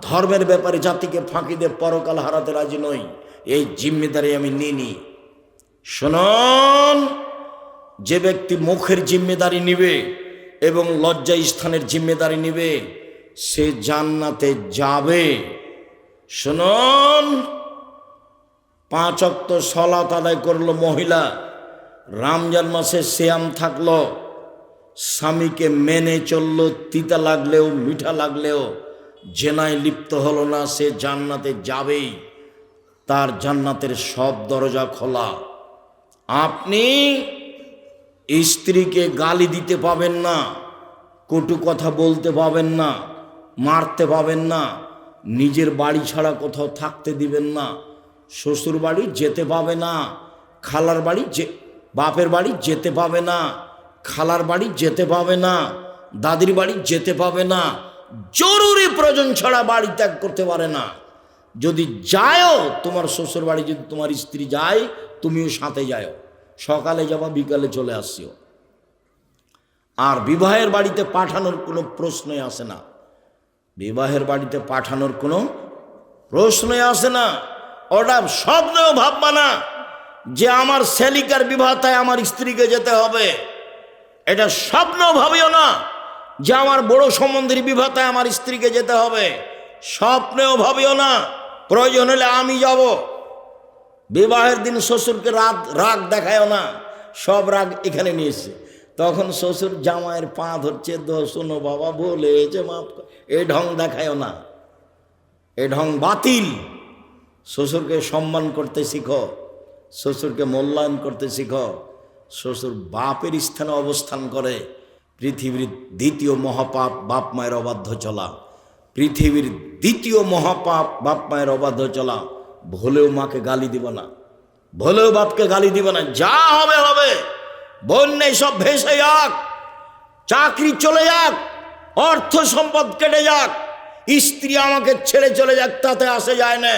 A: ধর্মের ব্যাপারে জাতিকে ফাঁকি দিয়ে পরকাল হারাতে রাজি নই, এই জিম্মেদারি আমি নিইনি। শুনুন, যে ব্যক্তি মুখের জিম্মেদারি নিবে এবং লজ্জা স্থানের জিম্মেদারি নিবে, সে জান্নাতে যাবে। শুনুন, 5 ওয়াক্ত সালাত আদায় করলো মহিলা, রমজান মাসে সিয়াম থাকলো, স্বামীকে মেনে চললো, তিতা লাগলেও মিঠা লাগলেও জেনায় লিপ্ত হলো না, সে জান্নাতে যাবেই। তার জান্নাতের সব দরজা খোলা। আপনি স্ত্রীকে গালি দিতে পাবেন না, কটু কথা বলতে পাবেন না, মারতে পাবেন না, নিজের বাড়ি ছাড়া কোথাও থাকতে দিবেন না, শ্বশুর বাড়ি যেতে পাবে না, খালার বাড়ি বাপের বাড়ি যেতে পাবে না, খালার বাড়ি যেতে পাবে না, দাদির বাড়ি যেতে পাবে না, জরুরি প্রয়োজন ছাড়া বাড়ি ত্যাগ করতে পারে না। যদি যায়ও তোমার শ্বশুর বাড়ি, যদি তোমার স্ত্রী যায়, তুমিও সাথে যাও, সকালে যাবা বিকালে চলে আসছিও। আর বিবাহের বাড়িতে পাঠানোর কোনো প্রশ্নই আসে না, বিবাহের বাড়িতে পাঠানোর কোনো প্রশ্নই আসে না। ওটা স্বপ্নেও ভাববা না যে আমার সেলিকার বিবাহতায় আমার স্ত্রীকে যেতে হবে, এটা স্বপ্নেও ভাবিও না যে আমার বড় সম্বন্ধের বিবাহতায় আমার স্ত্রীকে যেতে হবে, স্বপ্নেও ভাবিও না। প্রয়োজন হলে আমি যাব। বিবাহের দিন শ্বশুরকে রাগ দেখায়ও না, সব রাগ এখানে নিয়েছে। তখন শ্বশুর জামাইয়ের পা ধরছে, শোনো বাবা বলে যে মাফ, এই ঢং দেখায়ও না, এই ঢং বাতিল। শ্বশুরকে সম্মান করতে শিখো, শ্বশুরকে মূল্যায়ন করতে শিখো। শ্বশুর বাপের স্থানে অবস্থান করে। পৃথিবীর দ্বিতীয় মহাপাপ বাপ মায়ের অবাধ্য চলা। পৃথিবীর দ্বিতীয় মহাপাপ বাপ মায়ের অবাধ্য চলা। ভুলেও মাকে গালি দিব না, ভুলেও বাপকে গালি দিব না। যা হবে হবে, বন্যায় সব ভেসে যাক, চাকরি চলে যাক, অর্থ সম্পদ কেটে যাক, স্ত্রী আমাকে ছেড়ে চলে যাক, তাতে আসে যায় না।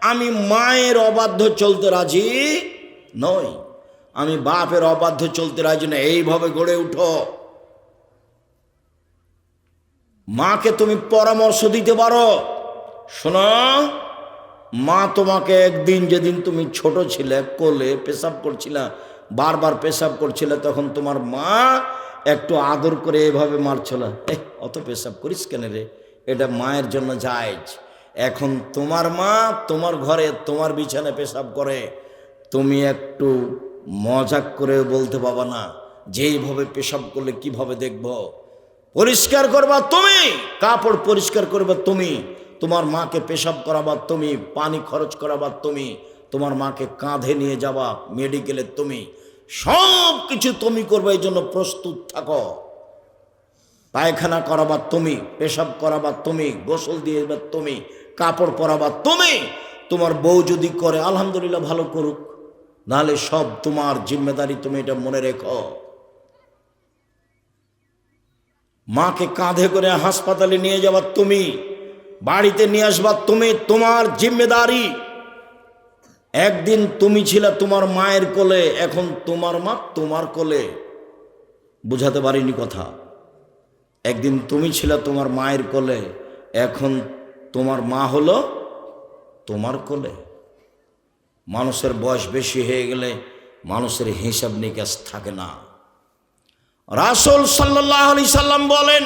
A: আমি মায়ের অবাধ্য চলতে রাজি নই, আমি বাপের অবাধ্য চলতে রাজি না। এইভাবে গড়ে উঠো। মাকে তুমি পরামর্শ দিতে পারো, শোনো মা তোমাকে একদিন, যেদিন তুমি ছোট ছিলে, কোলে পেশাব করছিলে, বারবার পেশাব করছিলে, তখন তোমার মা একটু আদর করে এভাবে মারছিল, অত পেশাব করিস কেন রে, এটা মায়ের জন্য জায়েজ। এখন তোমার মা তোমার ঘরে তোমার বিছানায় পেশাব করে, তুমি একটু মজাক করে বলতে পাবা না যে এইভাবে পেশাব করলে কিভাবে দেখব? পরিষ্কার করবা তুমি, কাপড় পরিষ্কার করবা তুমি, তোমার মাকে পেশাব করাবা তুমি, পানি খরচ করাবা তুমি, তোমার মাকে কাঁধে নিয়ে যাবা মেডিকেলে তুমি, সব কিছু তুমি করবে। এই জন্য প্রস্তুত থাকো। পায়খানা করাবা তুমি, পেশাব করাবা তুমি, গোসল দিয়ে তুমি, কাপড় পরাবা তুমি। তোমার বউ যদি করে আলহামদুলিল্লাহ, ভালো করুক, নাহলে সব তোমার জিম্মেদারি, তুমি এটা মনে রেখো। মাকে কাঁধে করে হাসপাতালে নিয়ে যাবা তুমি, বাড়িতে নিয়ে আসবা তুমি, তোমার জিম্মেদারি। একদিন তুমি ছিলে তোমার মায়ের কোলে, এখন তোমার মা তোমার কোলে। বুঝাতে পারিনি কথা? একদিন তুমি ছিলে তোমার মায়ের কোলে, এখন তোমার মা হলো তোমার কোলে। মানুষের বয়স বেশি হয়ে গেলে মানুষের হিসাব নিকাশ থাকে না। রাসূল সাল্লাল্লাহু আলাইহি সাল্লাম বলেন,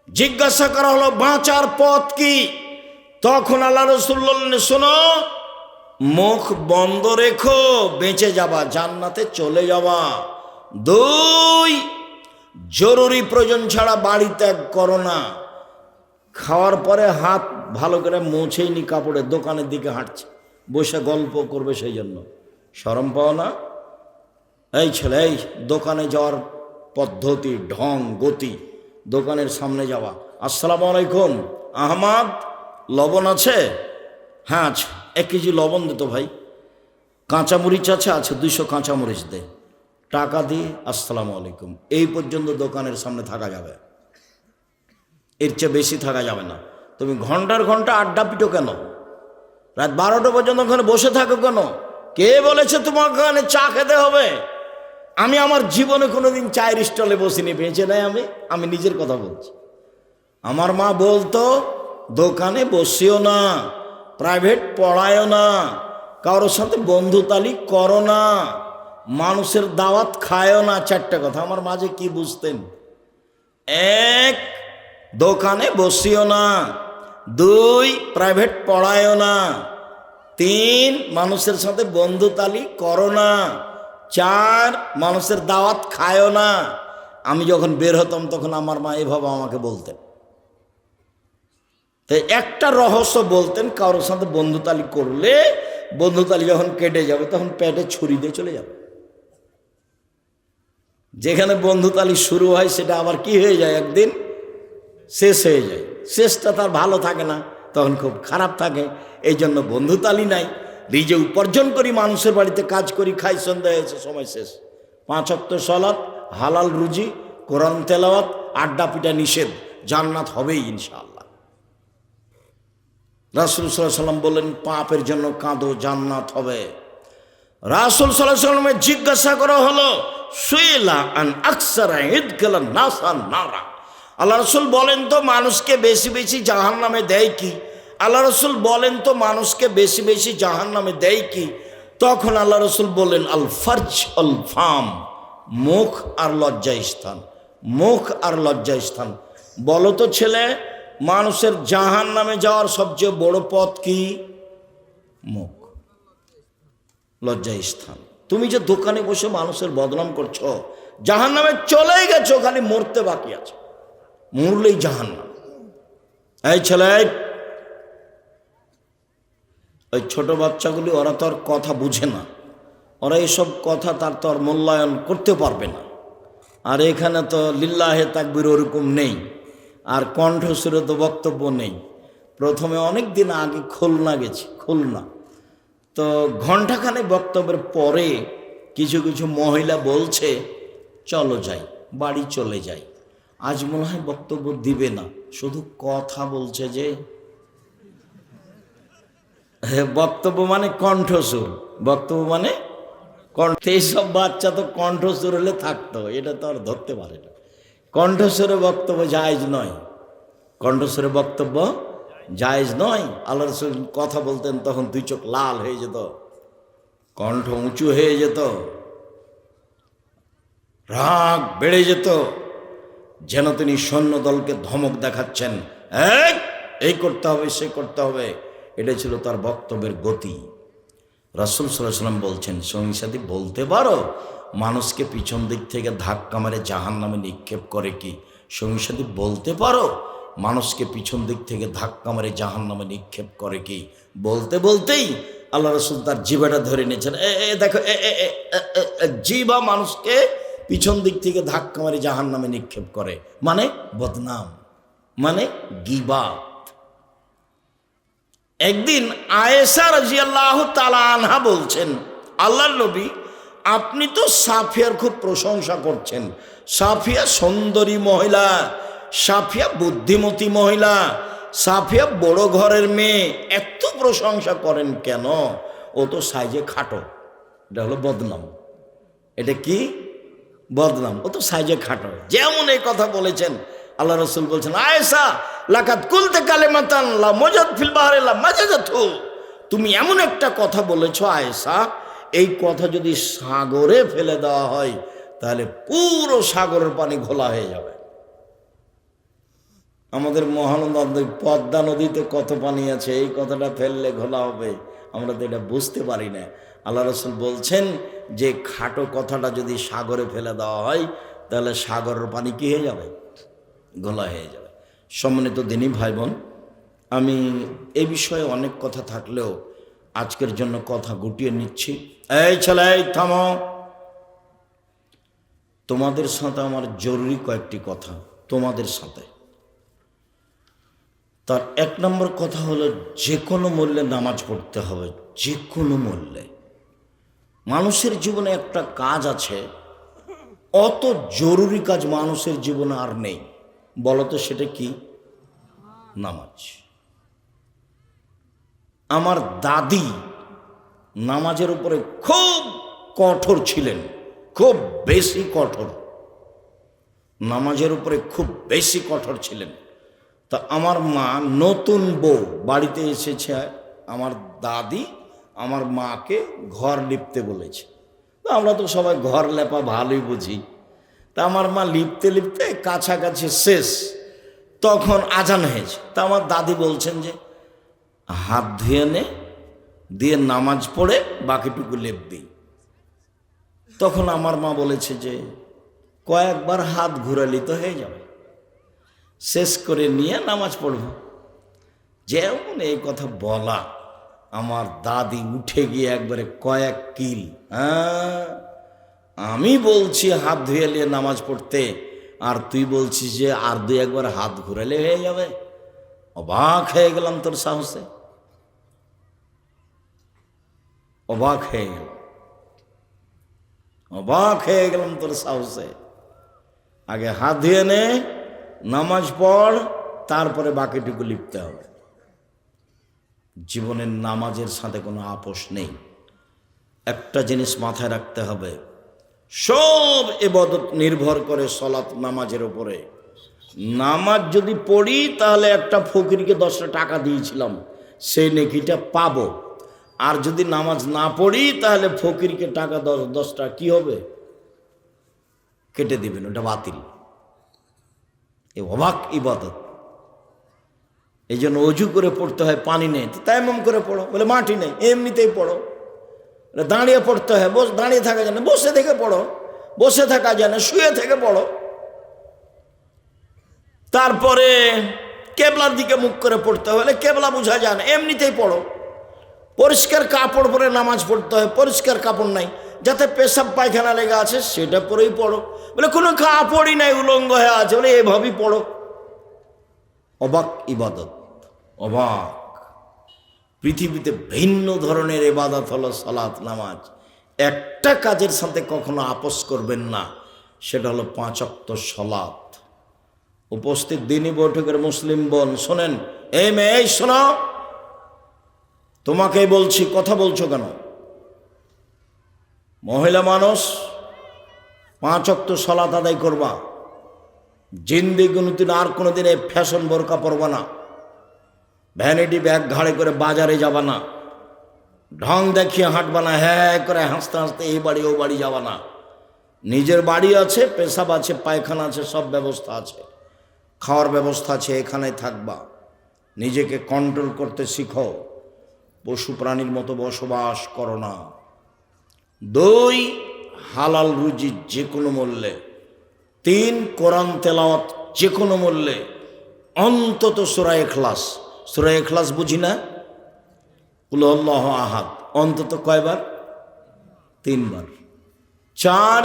A: জিজ্ঞাসা করা হলো বাঁচার পথ কি? তখন আল্লাহ রাসূল বললেন, শোনো, মুখ বন্ধ রেখো, বেঁচে যাবা, জান্নাতে চলে যাবা। 2, জরুরি প্রয়োজন ছাড়া বাড়ি ত্যাগ করো না। খাওয়ার পরে হাত ভালো করে মুছেই নি কাপড়ে, দোকানের দিকে হাঁটছে, বসে গল্প করবে, সেই জন্য শরম পাও না? এই ছেলে, এই দোকানে যাওয়ার পদ্ধতি, ঢং, গতি, দোকানের সামনে যাওয়া, আসসালামু আলাইকুম, আহমদ লবণ আছে? হ্যাঁ আছে। 1 কেজি লবণ দে তো ভাই। কাঁচামরিচ আছে? আছে 200 কাঁচামরিচ দে। টাকা দিয়ে আসসালামু আলাইকুম। এই পর্যন্ত দোকানের সামনে থাকা যাবে, এর চেয়ে বেশি থাকা যাবে না। তুমি ঘন্টার ঘন্টা আড্ডা পিটো কেন? রাত 12টা পর্যন্ত ওখানে বসে থাকো কেন? কে বলেছে তোমাকে ওখানে চা খেতে হবে? আমি আমার জীবনে কোনোদিন চায়ের স্টলে বসিনি, বেঁচে নাই। আমি নিজের কথা বলছি। আমার মা বলতো, দোকানে বসিও না, প্রাইভেট পড়ায়ও না, কারোর সাথে বন্ধুতালি করো না, মানুষের দাওয়াত খায়ও না। 4টা কথা আমার মাঝে কি বুঝতেন? 1, দোকানে বসিও না। 2, প্রাইভেট পড়ায়ও না। 3, মানুষের সাথে বন্ধুতালি করো না। 4, মানুষের দাওয়াত খায়ও না। আমি যখন বের হতাম তখন আমার মা এভাবে আমাকে বলতেন। তাই একটা রহস্য বলতেন, কারোর সাথে বন্ধুতালি করলে, বন্ধুতালি যখন কেটে যাবে তখন পেটে ছুরি দিয়ে চলে যাবে। যেখানে বন্ধুতালি শুরু হয় সেটা আবার কি হয়ে যায়, একদিন শেষ হয়ে যায়। শেষটা তার ভালো থাকে না, তখন খুব খারাপ থাকে। এই জন্য বন্ধুতালি নাই। রিজে উপার্জন করি, মানুষের বাড়িতে কাজ করি, খাই, সন্ধ্যা হয়েছে, সময় শেষ। 5 ওয়াক্ত সালাত, হালাল রুজি, কোরআন তেলাওয়াত, আড্ডা পিটা নিষেধ, জান্নাত হবেই ইনশাআল্লাহ। রাসূল সাল্লাল্লাহু আলাইহি সাল্লাম বললেন, পাপের জন্য কাঁদো, জান্নাত হবে। রাসূল সাল্লাল্লাহু আলাইহি সাল্লামের জিজ্ঞাসা করা হলো, সুইলা আন আকসারা ইদখালান নাসান নারা। আল্লাহ রাসূল বলেন তো মানুষকে বেশি বেশি জাহান্নামে দেয় কি? আল্লাহ রাসূল বলেন তো মানুষকে বেশি বেশি জাহান্নামে দেয় কি? তখন আল্লাহ রাসূল বললেন, আল ফারজ আল ফাম, মুখ আর লজ্জা স্থান, মুখ আর লজ্জা স্থান। বলো তো ছেলে, মানুষের জাহান্নামে যাওয়ার সবচেয়ে বড় পথ কি? মুখ, লজ্জা স্থান। তুমি যে দোকানে বসে মানুষের বদনাম করছো, জাহান্নামে চলেই গেছো, খালি মরতে বাকি আছে, মরলেই জাহান্নাম। এই ছেলে, ওই ছোট বাচ্চাগুলি ওরা তো আর কথা বুঝে না, ওরা এইসব কথা তার তো আর মূল্যায়ন করতে পারবে না। আর এখানে তো লিল্লাহে তাকবীর ওরকম নেই, আর কণ্ঠস্বরে তো বক্তব্য নেই। প্রথমে অনেক দিন আগে খুলনা গেছি, খুলনা তো ঘণ্টাখানে বক্তব্যের পরে কিছু কিছু মহিলা বলছে চলো যাই, বাড়ি চলে যাই। আজ মনে হয় বক্তব্য দিবে না, শুধু কথা বলছে যে বক্তব্য মানে কণ্ঠস্বর, বক্তব্য মানে কণ্ঠ। এইসব বাচ্চা তো কণ্ঠস্বর হলে থাকতো, এটা তো আর ধরতে পারে না। কণ্ঠস্বরে বক্তব্য জায়েজ নয়, কণ্ঠস্বরে বক্তব্য জায়েজ নয়। আল্লাহ রাসূল কথা বলতেন তখন দুই চোখ লাল হয়ে যেত, কণ্ঠ উঁচু হয়ে যেত, রাগ বেড়ে যেত, যেন তিনি সৈন্যদলকে ধমক দেখাচ্ছেন, এই করতে হবে, সে করতে হবে। এটা ছিল তার বক্তব্যের গতি। রাসূল সাল্লাল্লাহু আলাইহি ওয়াসাল্লাম বলছেন, সঙ্গী সাথী বলতে পারো মানুষকে পিছন দিক থেকে ধাক্কা মেরে জাহান্নামে নিক্ষেপ করে কি? সঙ্গী সাথী বলতে পারো মানুষকে পিছন দিক থেকে ধাক্কা মেরে জাহান্নামে নিক্ষেপ করে কি? বলতে বলতেই আল্লাহ রাসূল তার জিহ্বাটা ধরে নিয়েছেন। দেখো, জিহ্বা মানুষকে পিছন দিক থেকে ধাক্কা মেরে জাহান্নামে নিক্ষেপ করে, মানে বদনাম, মানে গীবাত। একদিন আয়েশা রাদিয়াল্লাহু তাআলা আনহা বলছেন, আল্লাহর নবী আপনি তো সাফিয়ার খুব প্রশংসা করছেন, সাফিয়া সুন্দরী মহিলা, সাফিয়া বুদ্ধিমতী মহিলা, সাফিয়া বড় ঘরের মেয়ে, এত প্রশংসা করেন কেন? ও তো সাইজে খাটো। এটা হলো বদনাম। এটা কি বদনাম? ও তো সাইজে খাটো। যেমন এই কথা বলেছেন, আল্লাহ রাসূল বলছেন, আয়েশা লাকাদ কুলতে কালিমাতান লা মাজাদ ফিল বাহরি লা মাজাদাতু, তুমি এমন একটা কথা বলেছো আয়েশা, এই কথা যদি সাগরে ফেলে দেওয়া হয় তাহলে পুরো সাগরের পানি ঘোলা হয়ে যাবে। আমাদের মহানন্দা পদ্মা নদীতে কত পানি আছে, এই কথাটা ফেললে ঘোলা হবে, আমরা তো এটা বুঝতে পারি না। আল্লাহ রাসূল বলছেন যে খাটো কথাটা যদি সাগরে ফেলে দেওয়া হয় তাহলে সাগরের পানি কি হয়ে যাবে? ঘোলা হয়ে যাবে। সম্মানিত দিনী ভাই বোন, আমি এই বিষয়ে অনেক কথা থাকলেও আজকের জন্য কথা গুটিয়ে নিচ্ছি। এই ছেলে, থামো, তোমাদের সাথে আমার জরুরি কয়েকটি কথা তোমাদের সাথে। তার এক নম্বর কথা হলো, যে কোনো মূল্যে নামাজ পড়তে হবে, যে কোনো মূল্যে। মানুষের জীবনে একটা কাজ আছে, অত জরুরি কাজ মানুষের জীবনে আর নেই। বলতো সেটা কি? নামাজ। আমার দাদি নামাজের উপরে খুব কঠোর ছিলেন, খুব বেশি কঠোর, নামাজের উপরে খুব বেশি কঠোর ছিলেন। তা আমার মা নতুন বউ বাড়িতে এসেছে, আমার দাদি আমার মাকে ঘর লিপতে বলেছে। তা আমরা তো সবাই ঘর লেপা ভালোই বুঝি। তা আমার মা লিপতে লিপতে কাছাকাছি শেষ, তখন আজান হয়েছে। তা আমার দাদি বলছেন যে হাত ধুয়ে নে, দিয়ে নামাজ পড়ে বাকিটুকু লেপবি। তখন আমার মা বলেছে যে কয়েকবার হাত ঘুরালি তো হয়ে যাবে, শেষ করে নিয়ে নামাজ পড়ব। যেমন এই কথা বলা, আমার দাদি উঠে গিয়ে একবারে কয়েক কিল, আমি বলছি হাত ধুয়ে নিয়ে নামাজ পড়তে, আর তুই বলছিস যে আর দুই একবার হাত ঘুরালে হয়ে যাবে। অবাক হয়ে গেলাম তোর সাহসে, অবাক হয়ে গেলাম, অবাক হয়ে গেলাম তোর সাহসে। আগে হাত ধুয়ে নে, নামাজ পড়, তারপরে বাকিটুকু লিখতে হবে। জীবনের নামাজের সাথে কোনো আপোষ নেই। একটা জিনিস মাথায় রাখতে হবে, সব ইবাদত নির্ভর করে সালাত নামাজের উপরে। নামাজ যদি পড়ি তাহলে একটা ফকিরকে 10টা টাকা দিয়েছিলাম, সেই নেকিটা পাবো। আর যদি নামাজ না পড়ি তাহলে ফকিরকে টাকা 10টা কি হবে? কেটে দিবেন, ওটা বাতিল। এ অবাক ইবাদত। এই জন্য অজু করে পড়তে হয়, পানি নেই তো তায়াম্মুম করে পড়ো, বলে মাটি নেই এমনিতেই পড়ো। দাঁড়িয়ে পড়তে হয়, দাঁড়িয়ে থাকা যায় না, বসে থেকে পড়ো, বসে থাকা যায় না, শুয়ে থেকে পড়ো। তারপরে কেবলার দিকে মুখ করে পড়তে হলে কেবলা বোঝা যায় না, এমনিতেই পড়ো। পরিষ্কার কাপড় পরে নামাজ পড়তে হয়, পরিষ্কার কাপড় নাই, যাতে পেশাব পায়খানা লেগে আছে সেটা পরেই পড়ো। বলে কোনো কাপড়ই নাই, উলঙ্গ হয়ে আছে, বলে এভাবেই পড়ো। অবাক ইবাদত, অবাক। পৃথিবীতে ভিন্ন ধরনের ইবাদত হলো সালাত, নামাজ। একটা কাজের সাথে কখনো আপোস করবেন না, সেটা হলো 5 ওয়াক্ত সালাত। উপস্থিত দিনই বৈঠকের মুসলিম বোন শোনেন, এই মেয়ে এই শোনো, তোমাকেই বলছি, কথা বলছো কেন? মহিলা মানুষ 5 ওয়াক্ত সালাত আদায় করবা, জিন্দেগিতে আর কোনোদিন এই ফ্যাশন বোরকা পরবা না, ভ্যানিটি ব্যাগ ঘাড়ে করে বাজারে যাবা না, ঢং দেখিয়ে হাঁটবা না, হ্যাঁ করে হাসতে হাসতে এই বাড়ি ও বাড়ি যাবা না। নিজের বাড়ি আছে, পেশাব আছে, পায়খানা আছে, সব ব্যবস্থা আছে, খাওয়ার ব্যবস্থা আছে, এখানে থাকবা। নিজেকে কন্ট্রোল করতে শিখো, পশু প্রাণীর মতো বসবাস করো না। 2 হালাল রুজি যে কোনো মূল্যে। 3 কোরআন তেলাওয়াত যে কোনো মূল্যে, অন্তত সূরা ইখলাস। সূরা ইখলাস বুঝি না, কুল আল্লাহু আহাদ, অন্তত কয়বার? 3 বার। 4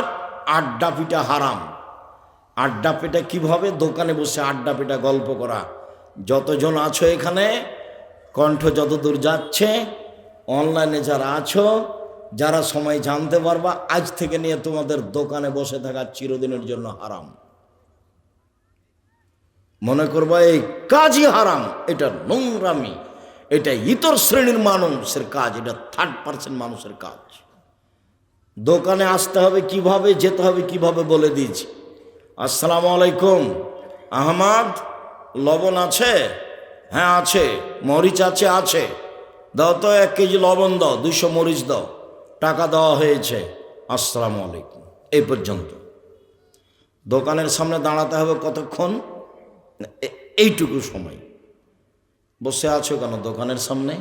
A: আড্ডা পিটা হারাম। আড্ডা পিটা কিভাবে? দোকানে বসে আড্ডা পিটা গল্প করা। যতজন আছো এখানে, কণ্ঠ যতদূর যাচ্ছে, অনলাইনে যারা আছো, যারা সময় জানতে পারবা, আজ থেকে নিয়ে তোমাদের দোকানে বসে থাকা চিরদিনের জন্য হারাম। মনে করবা এই কাজই হারাম, এটা নোংরামি, এটা ইতর শ্রেণীর মানুষের কাজ, এটা 3rd মানুষের কাজ। দোকানে আসতে হবে কিভাবে, যেতে হবে কিভাবে বলে দিয়েছি। আসসালামু আলাইকুম, আহমদ, লবণ আছে? হ্যাঁ আছে। মরিচ আছে? আছে। দাও তো 1 কেজি লবণ দাও, 200 মরিচ দাও। টাকা দেওয়া হয়েছে, আসসালামু আলাইকুম, এই পর্যন্ত। দোকানের সামনে দাঁড়াতে হবে কতক্ষণ? এইটুকু সময়। বসে আছো কেন দোকানের সামনে?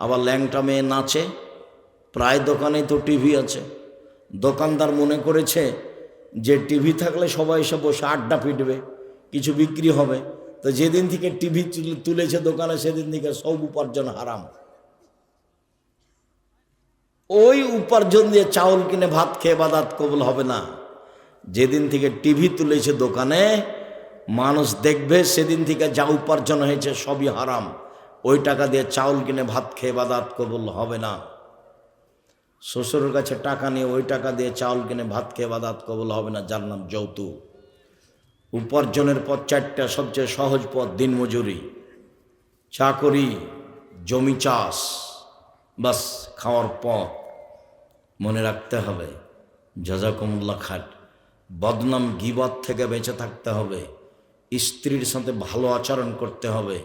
A: আবার ল্যাংটা মেয়ে নাচে, প্রায় দোকানেই তো টিভি আছে। দোকানদার মনে করেছে যে টিভি থাকলে সবাই এসে বসে আড্ডা পিটবে, কিছু বিক্রি হবে। তো যেদিন থেকে টিভি তুলেছে দোকানে, সেদিন থেকে সব উপার্জন হারাম। ওই উপার্জন দিয়ে চাউল কিনে ভাত খেয়ে ইবাদত কবুল হবে না। যেদিন থেকে টিভি তুলেছে দোকানে, মানুষ দেখবে, সেদিন থেকে যা উপার্জন হয়েছে সবই হারাম। ওই টাকা দিয়ে চাউল কিনে ভাত খেয়ে ইবাদত কবুল হবে না। শ্বশুরের কাছে টাকা নিয়ে ওই টাকা দিয়ে চাউল কিনে ভাত খেয়ে ইবাদত কবুল হবে না, যার নাম যৌতুক। উপার্জনের পথ 4টা, সবচেয়ে সহজ পথ দিনমজুরি, চাকরি, জমি চাষ, বাস খাওয়ার পথ। মনে রাখতে হবে, জাযাকুমুল্লাহ খাট। বদনাম গীবত থেকে বেঁচে থাকতে হবে। স্ত্রীর সাথে ভালো আচরণ করতে হবে।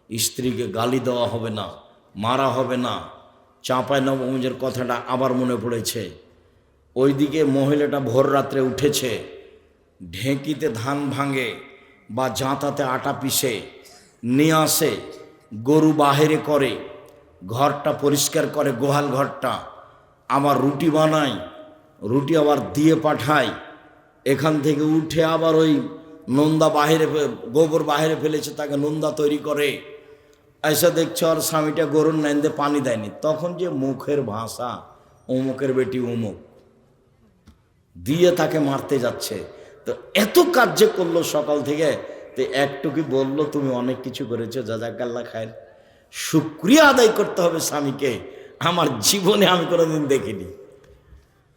A: স্ত্রীকে গালি দেওয়া হবে না, মারা হবে না। চাঁপাইনবাবগঞ্জের কথাটা আবার মনে পড়েছে। ওইদিকে মহিলাটা ভোর রাত্রে উঠেছে, ঢেঁকিতে ধান ভাঙে বা জাঁতাতে আটা পিষে নিয়ে আসে, গরু বাহিরে করে, ঘরটা পরিষ্কার করে, গোহাল ঘরটা, আবার রুটি বানায়, রুটি আবার দিয়ে পাঠায়। এখান থেকে উঠে আবার ওই নোন্দা বাহিরে, গোবর বাহিরে ফেলেছে, তাকে নোন্দা তৈরি করে। এসে দেখছে আর স্বামীটা গরুর নাইন্দে পানি দেয়নি। তখন যে মুখের ভাষা, অমুকের বেটি অমুক দিয়ে তাকে মারতে যাচ্ছে। তো এত কাজ যে করলো সকাল থেকে, তো একটু কি বললো তুমি অনেক কিছু করেছো, জাযাকাল্লাহ খায়ের। শুকরিয়া আদায় করতে হবে স্বামীকে। আমার জীবনে আমি কোনোদিন দেখিনি।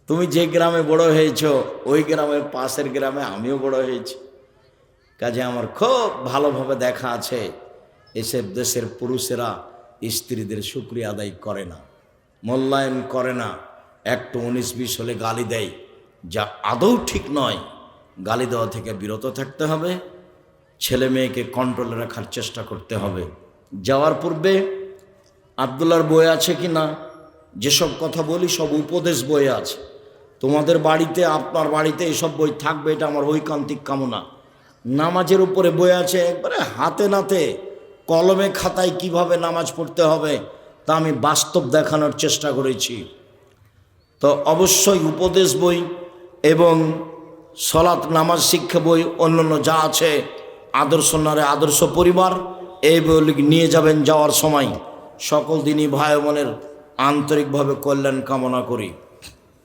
A: তুমি যে গ্রামে বড় হয়েছ, ওই গ্রামের পাশের গ্রামে আমিও বড় হয়েছি, কাজে আমার খুব ভালোভাবে দেখা আছে এসব দেশের পুরুষেরা স্ত্রীদের শুকরিয়া আদায় করে না, মূল্যায়ন করে না। একটু 19-20 হলে গালি দেয়, যা আদৌ ঠিক নয়। গালি দেওয়া থেকে বিরত থাকতে হবে। ছেলে মেয়েকে কন্ট্রোলে রাখার চেষ্টা করতে হবে। যাওয়ার পূর্বে আব্দুল্লাহর বই আছে কি না, যেসব কথা বলি সব উপদেশ বই আছে। তোমাদের বাড়িতে, আপনার বাড়িতে এসব বই থাকবে, এটা আমার ঐকান্তিক কামনা। নামাজের উপরে বই আছে, একবারে হাতে নাতে কলমে খাতায় কিভাবে নামাজ পড়তে হবে তা আমি বাস্তব দেখানোর চেষ্টা করেছি। তো অবশ্যই উপদেশ বই এবং সলাৎ নামাজ শিক্ষা বই অন্যান্য যা আছে আদর্শ নারে আদর্শ পরিবার এই বইগুলি নিয়ে যাবেন। যাওয়ার সময় সকল দিনই ভাই বোনের আন্তরিকভাবে কল্যাণ কামনা করি।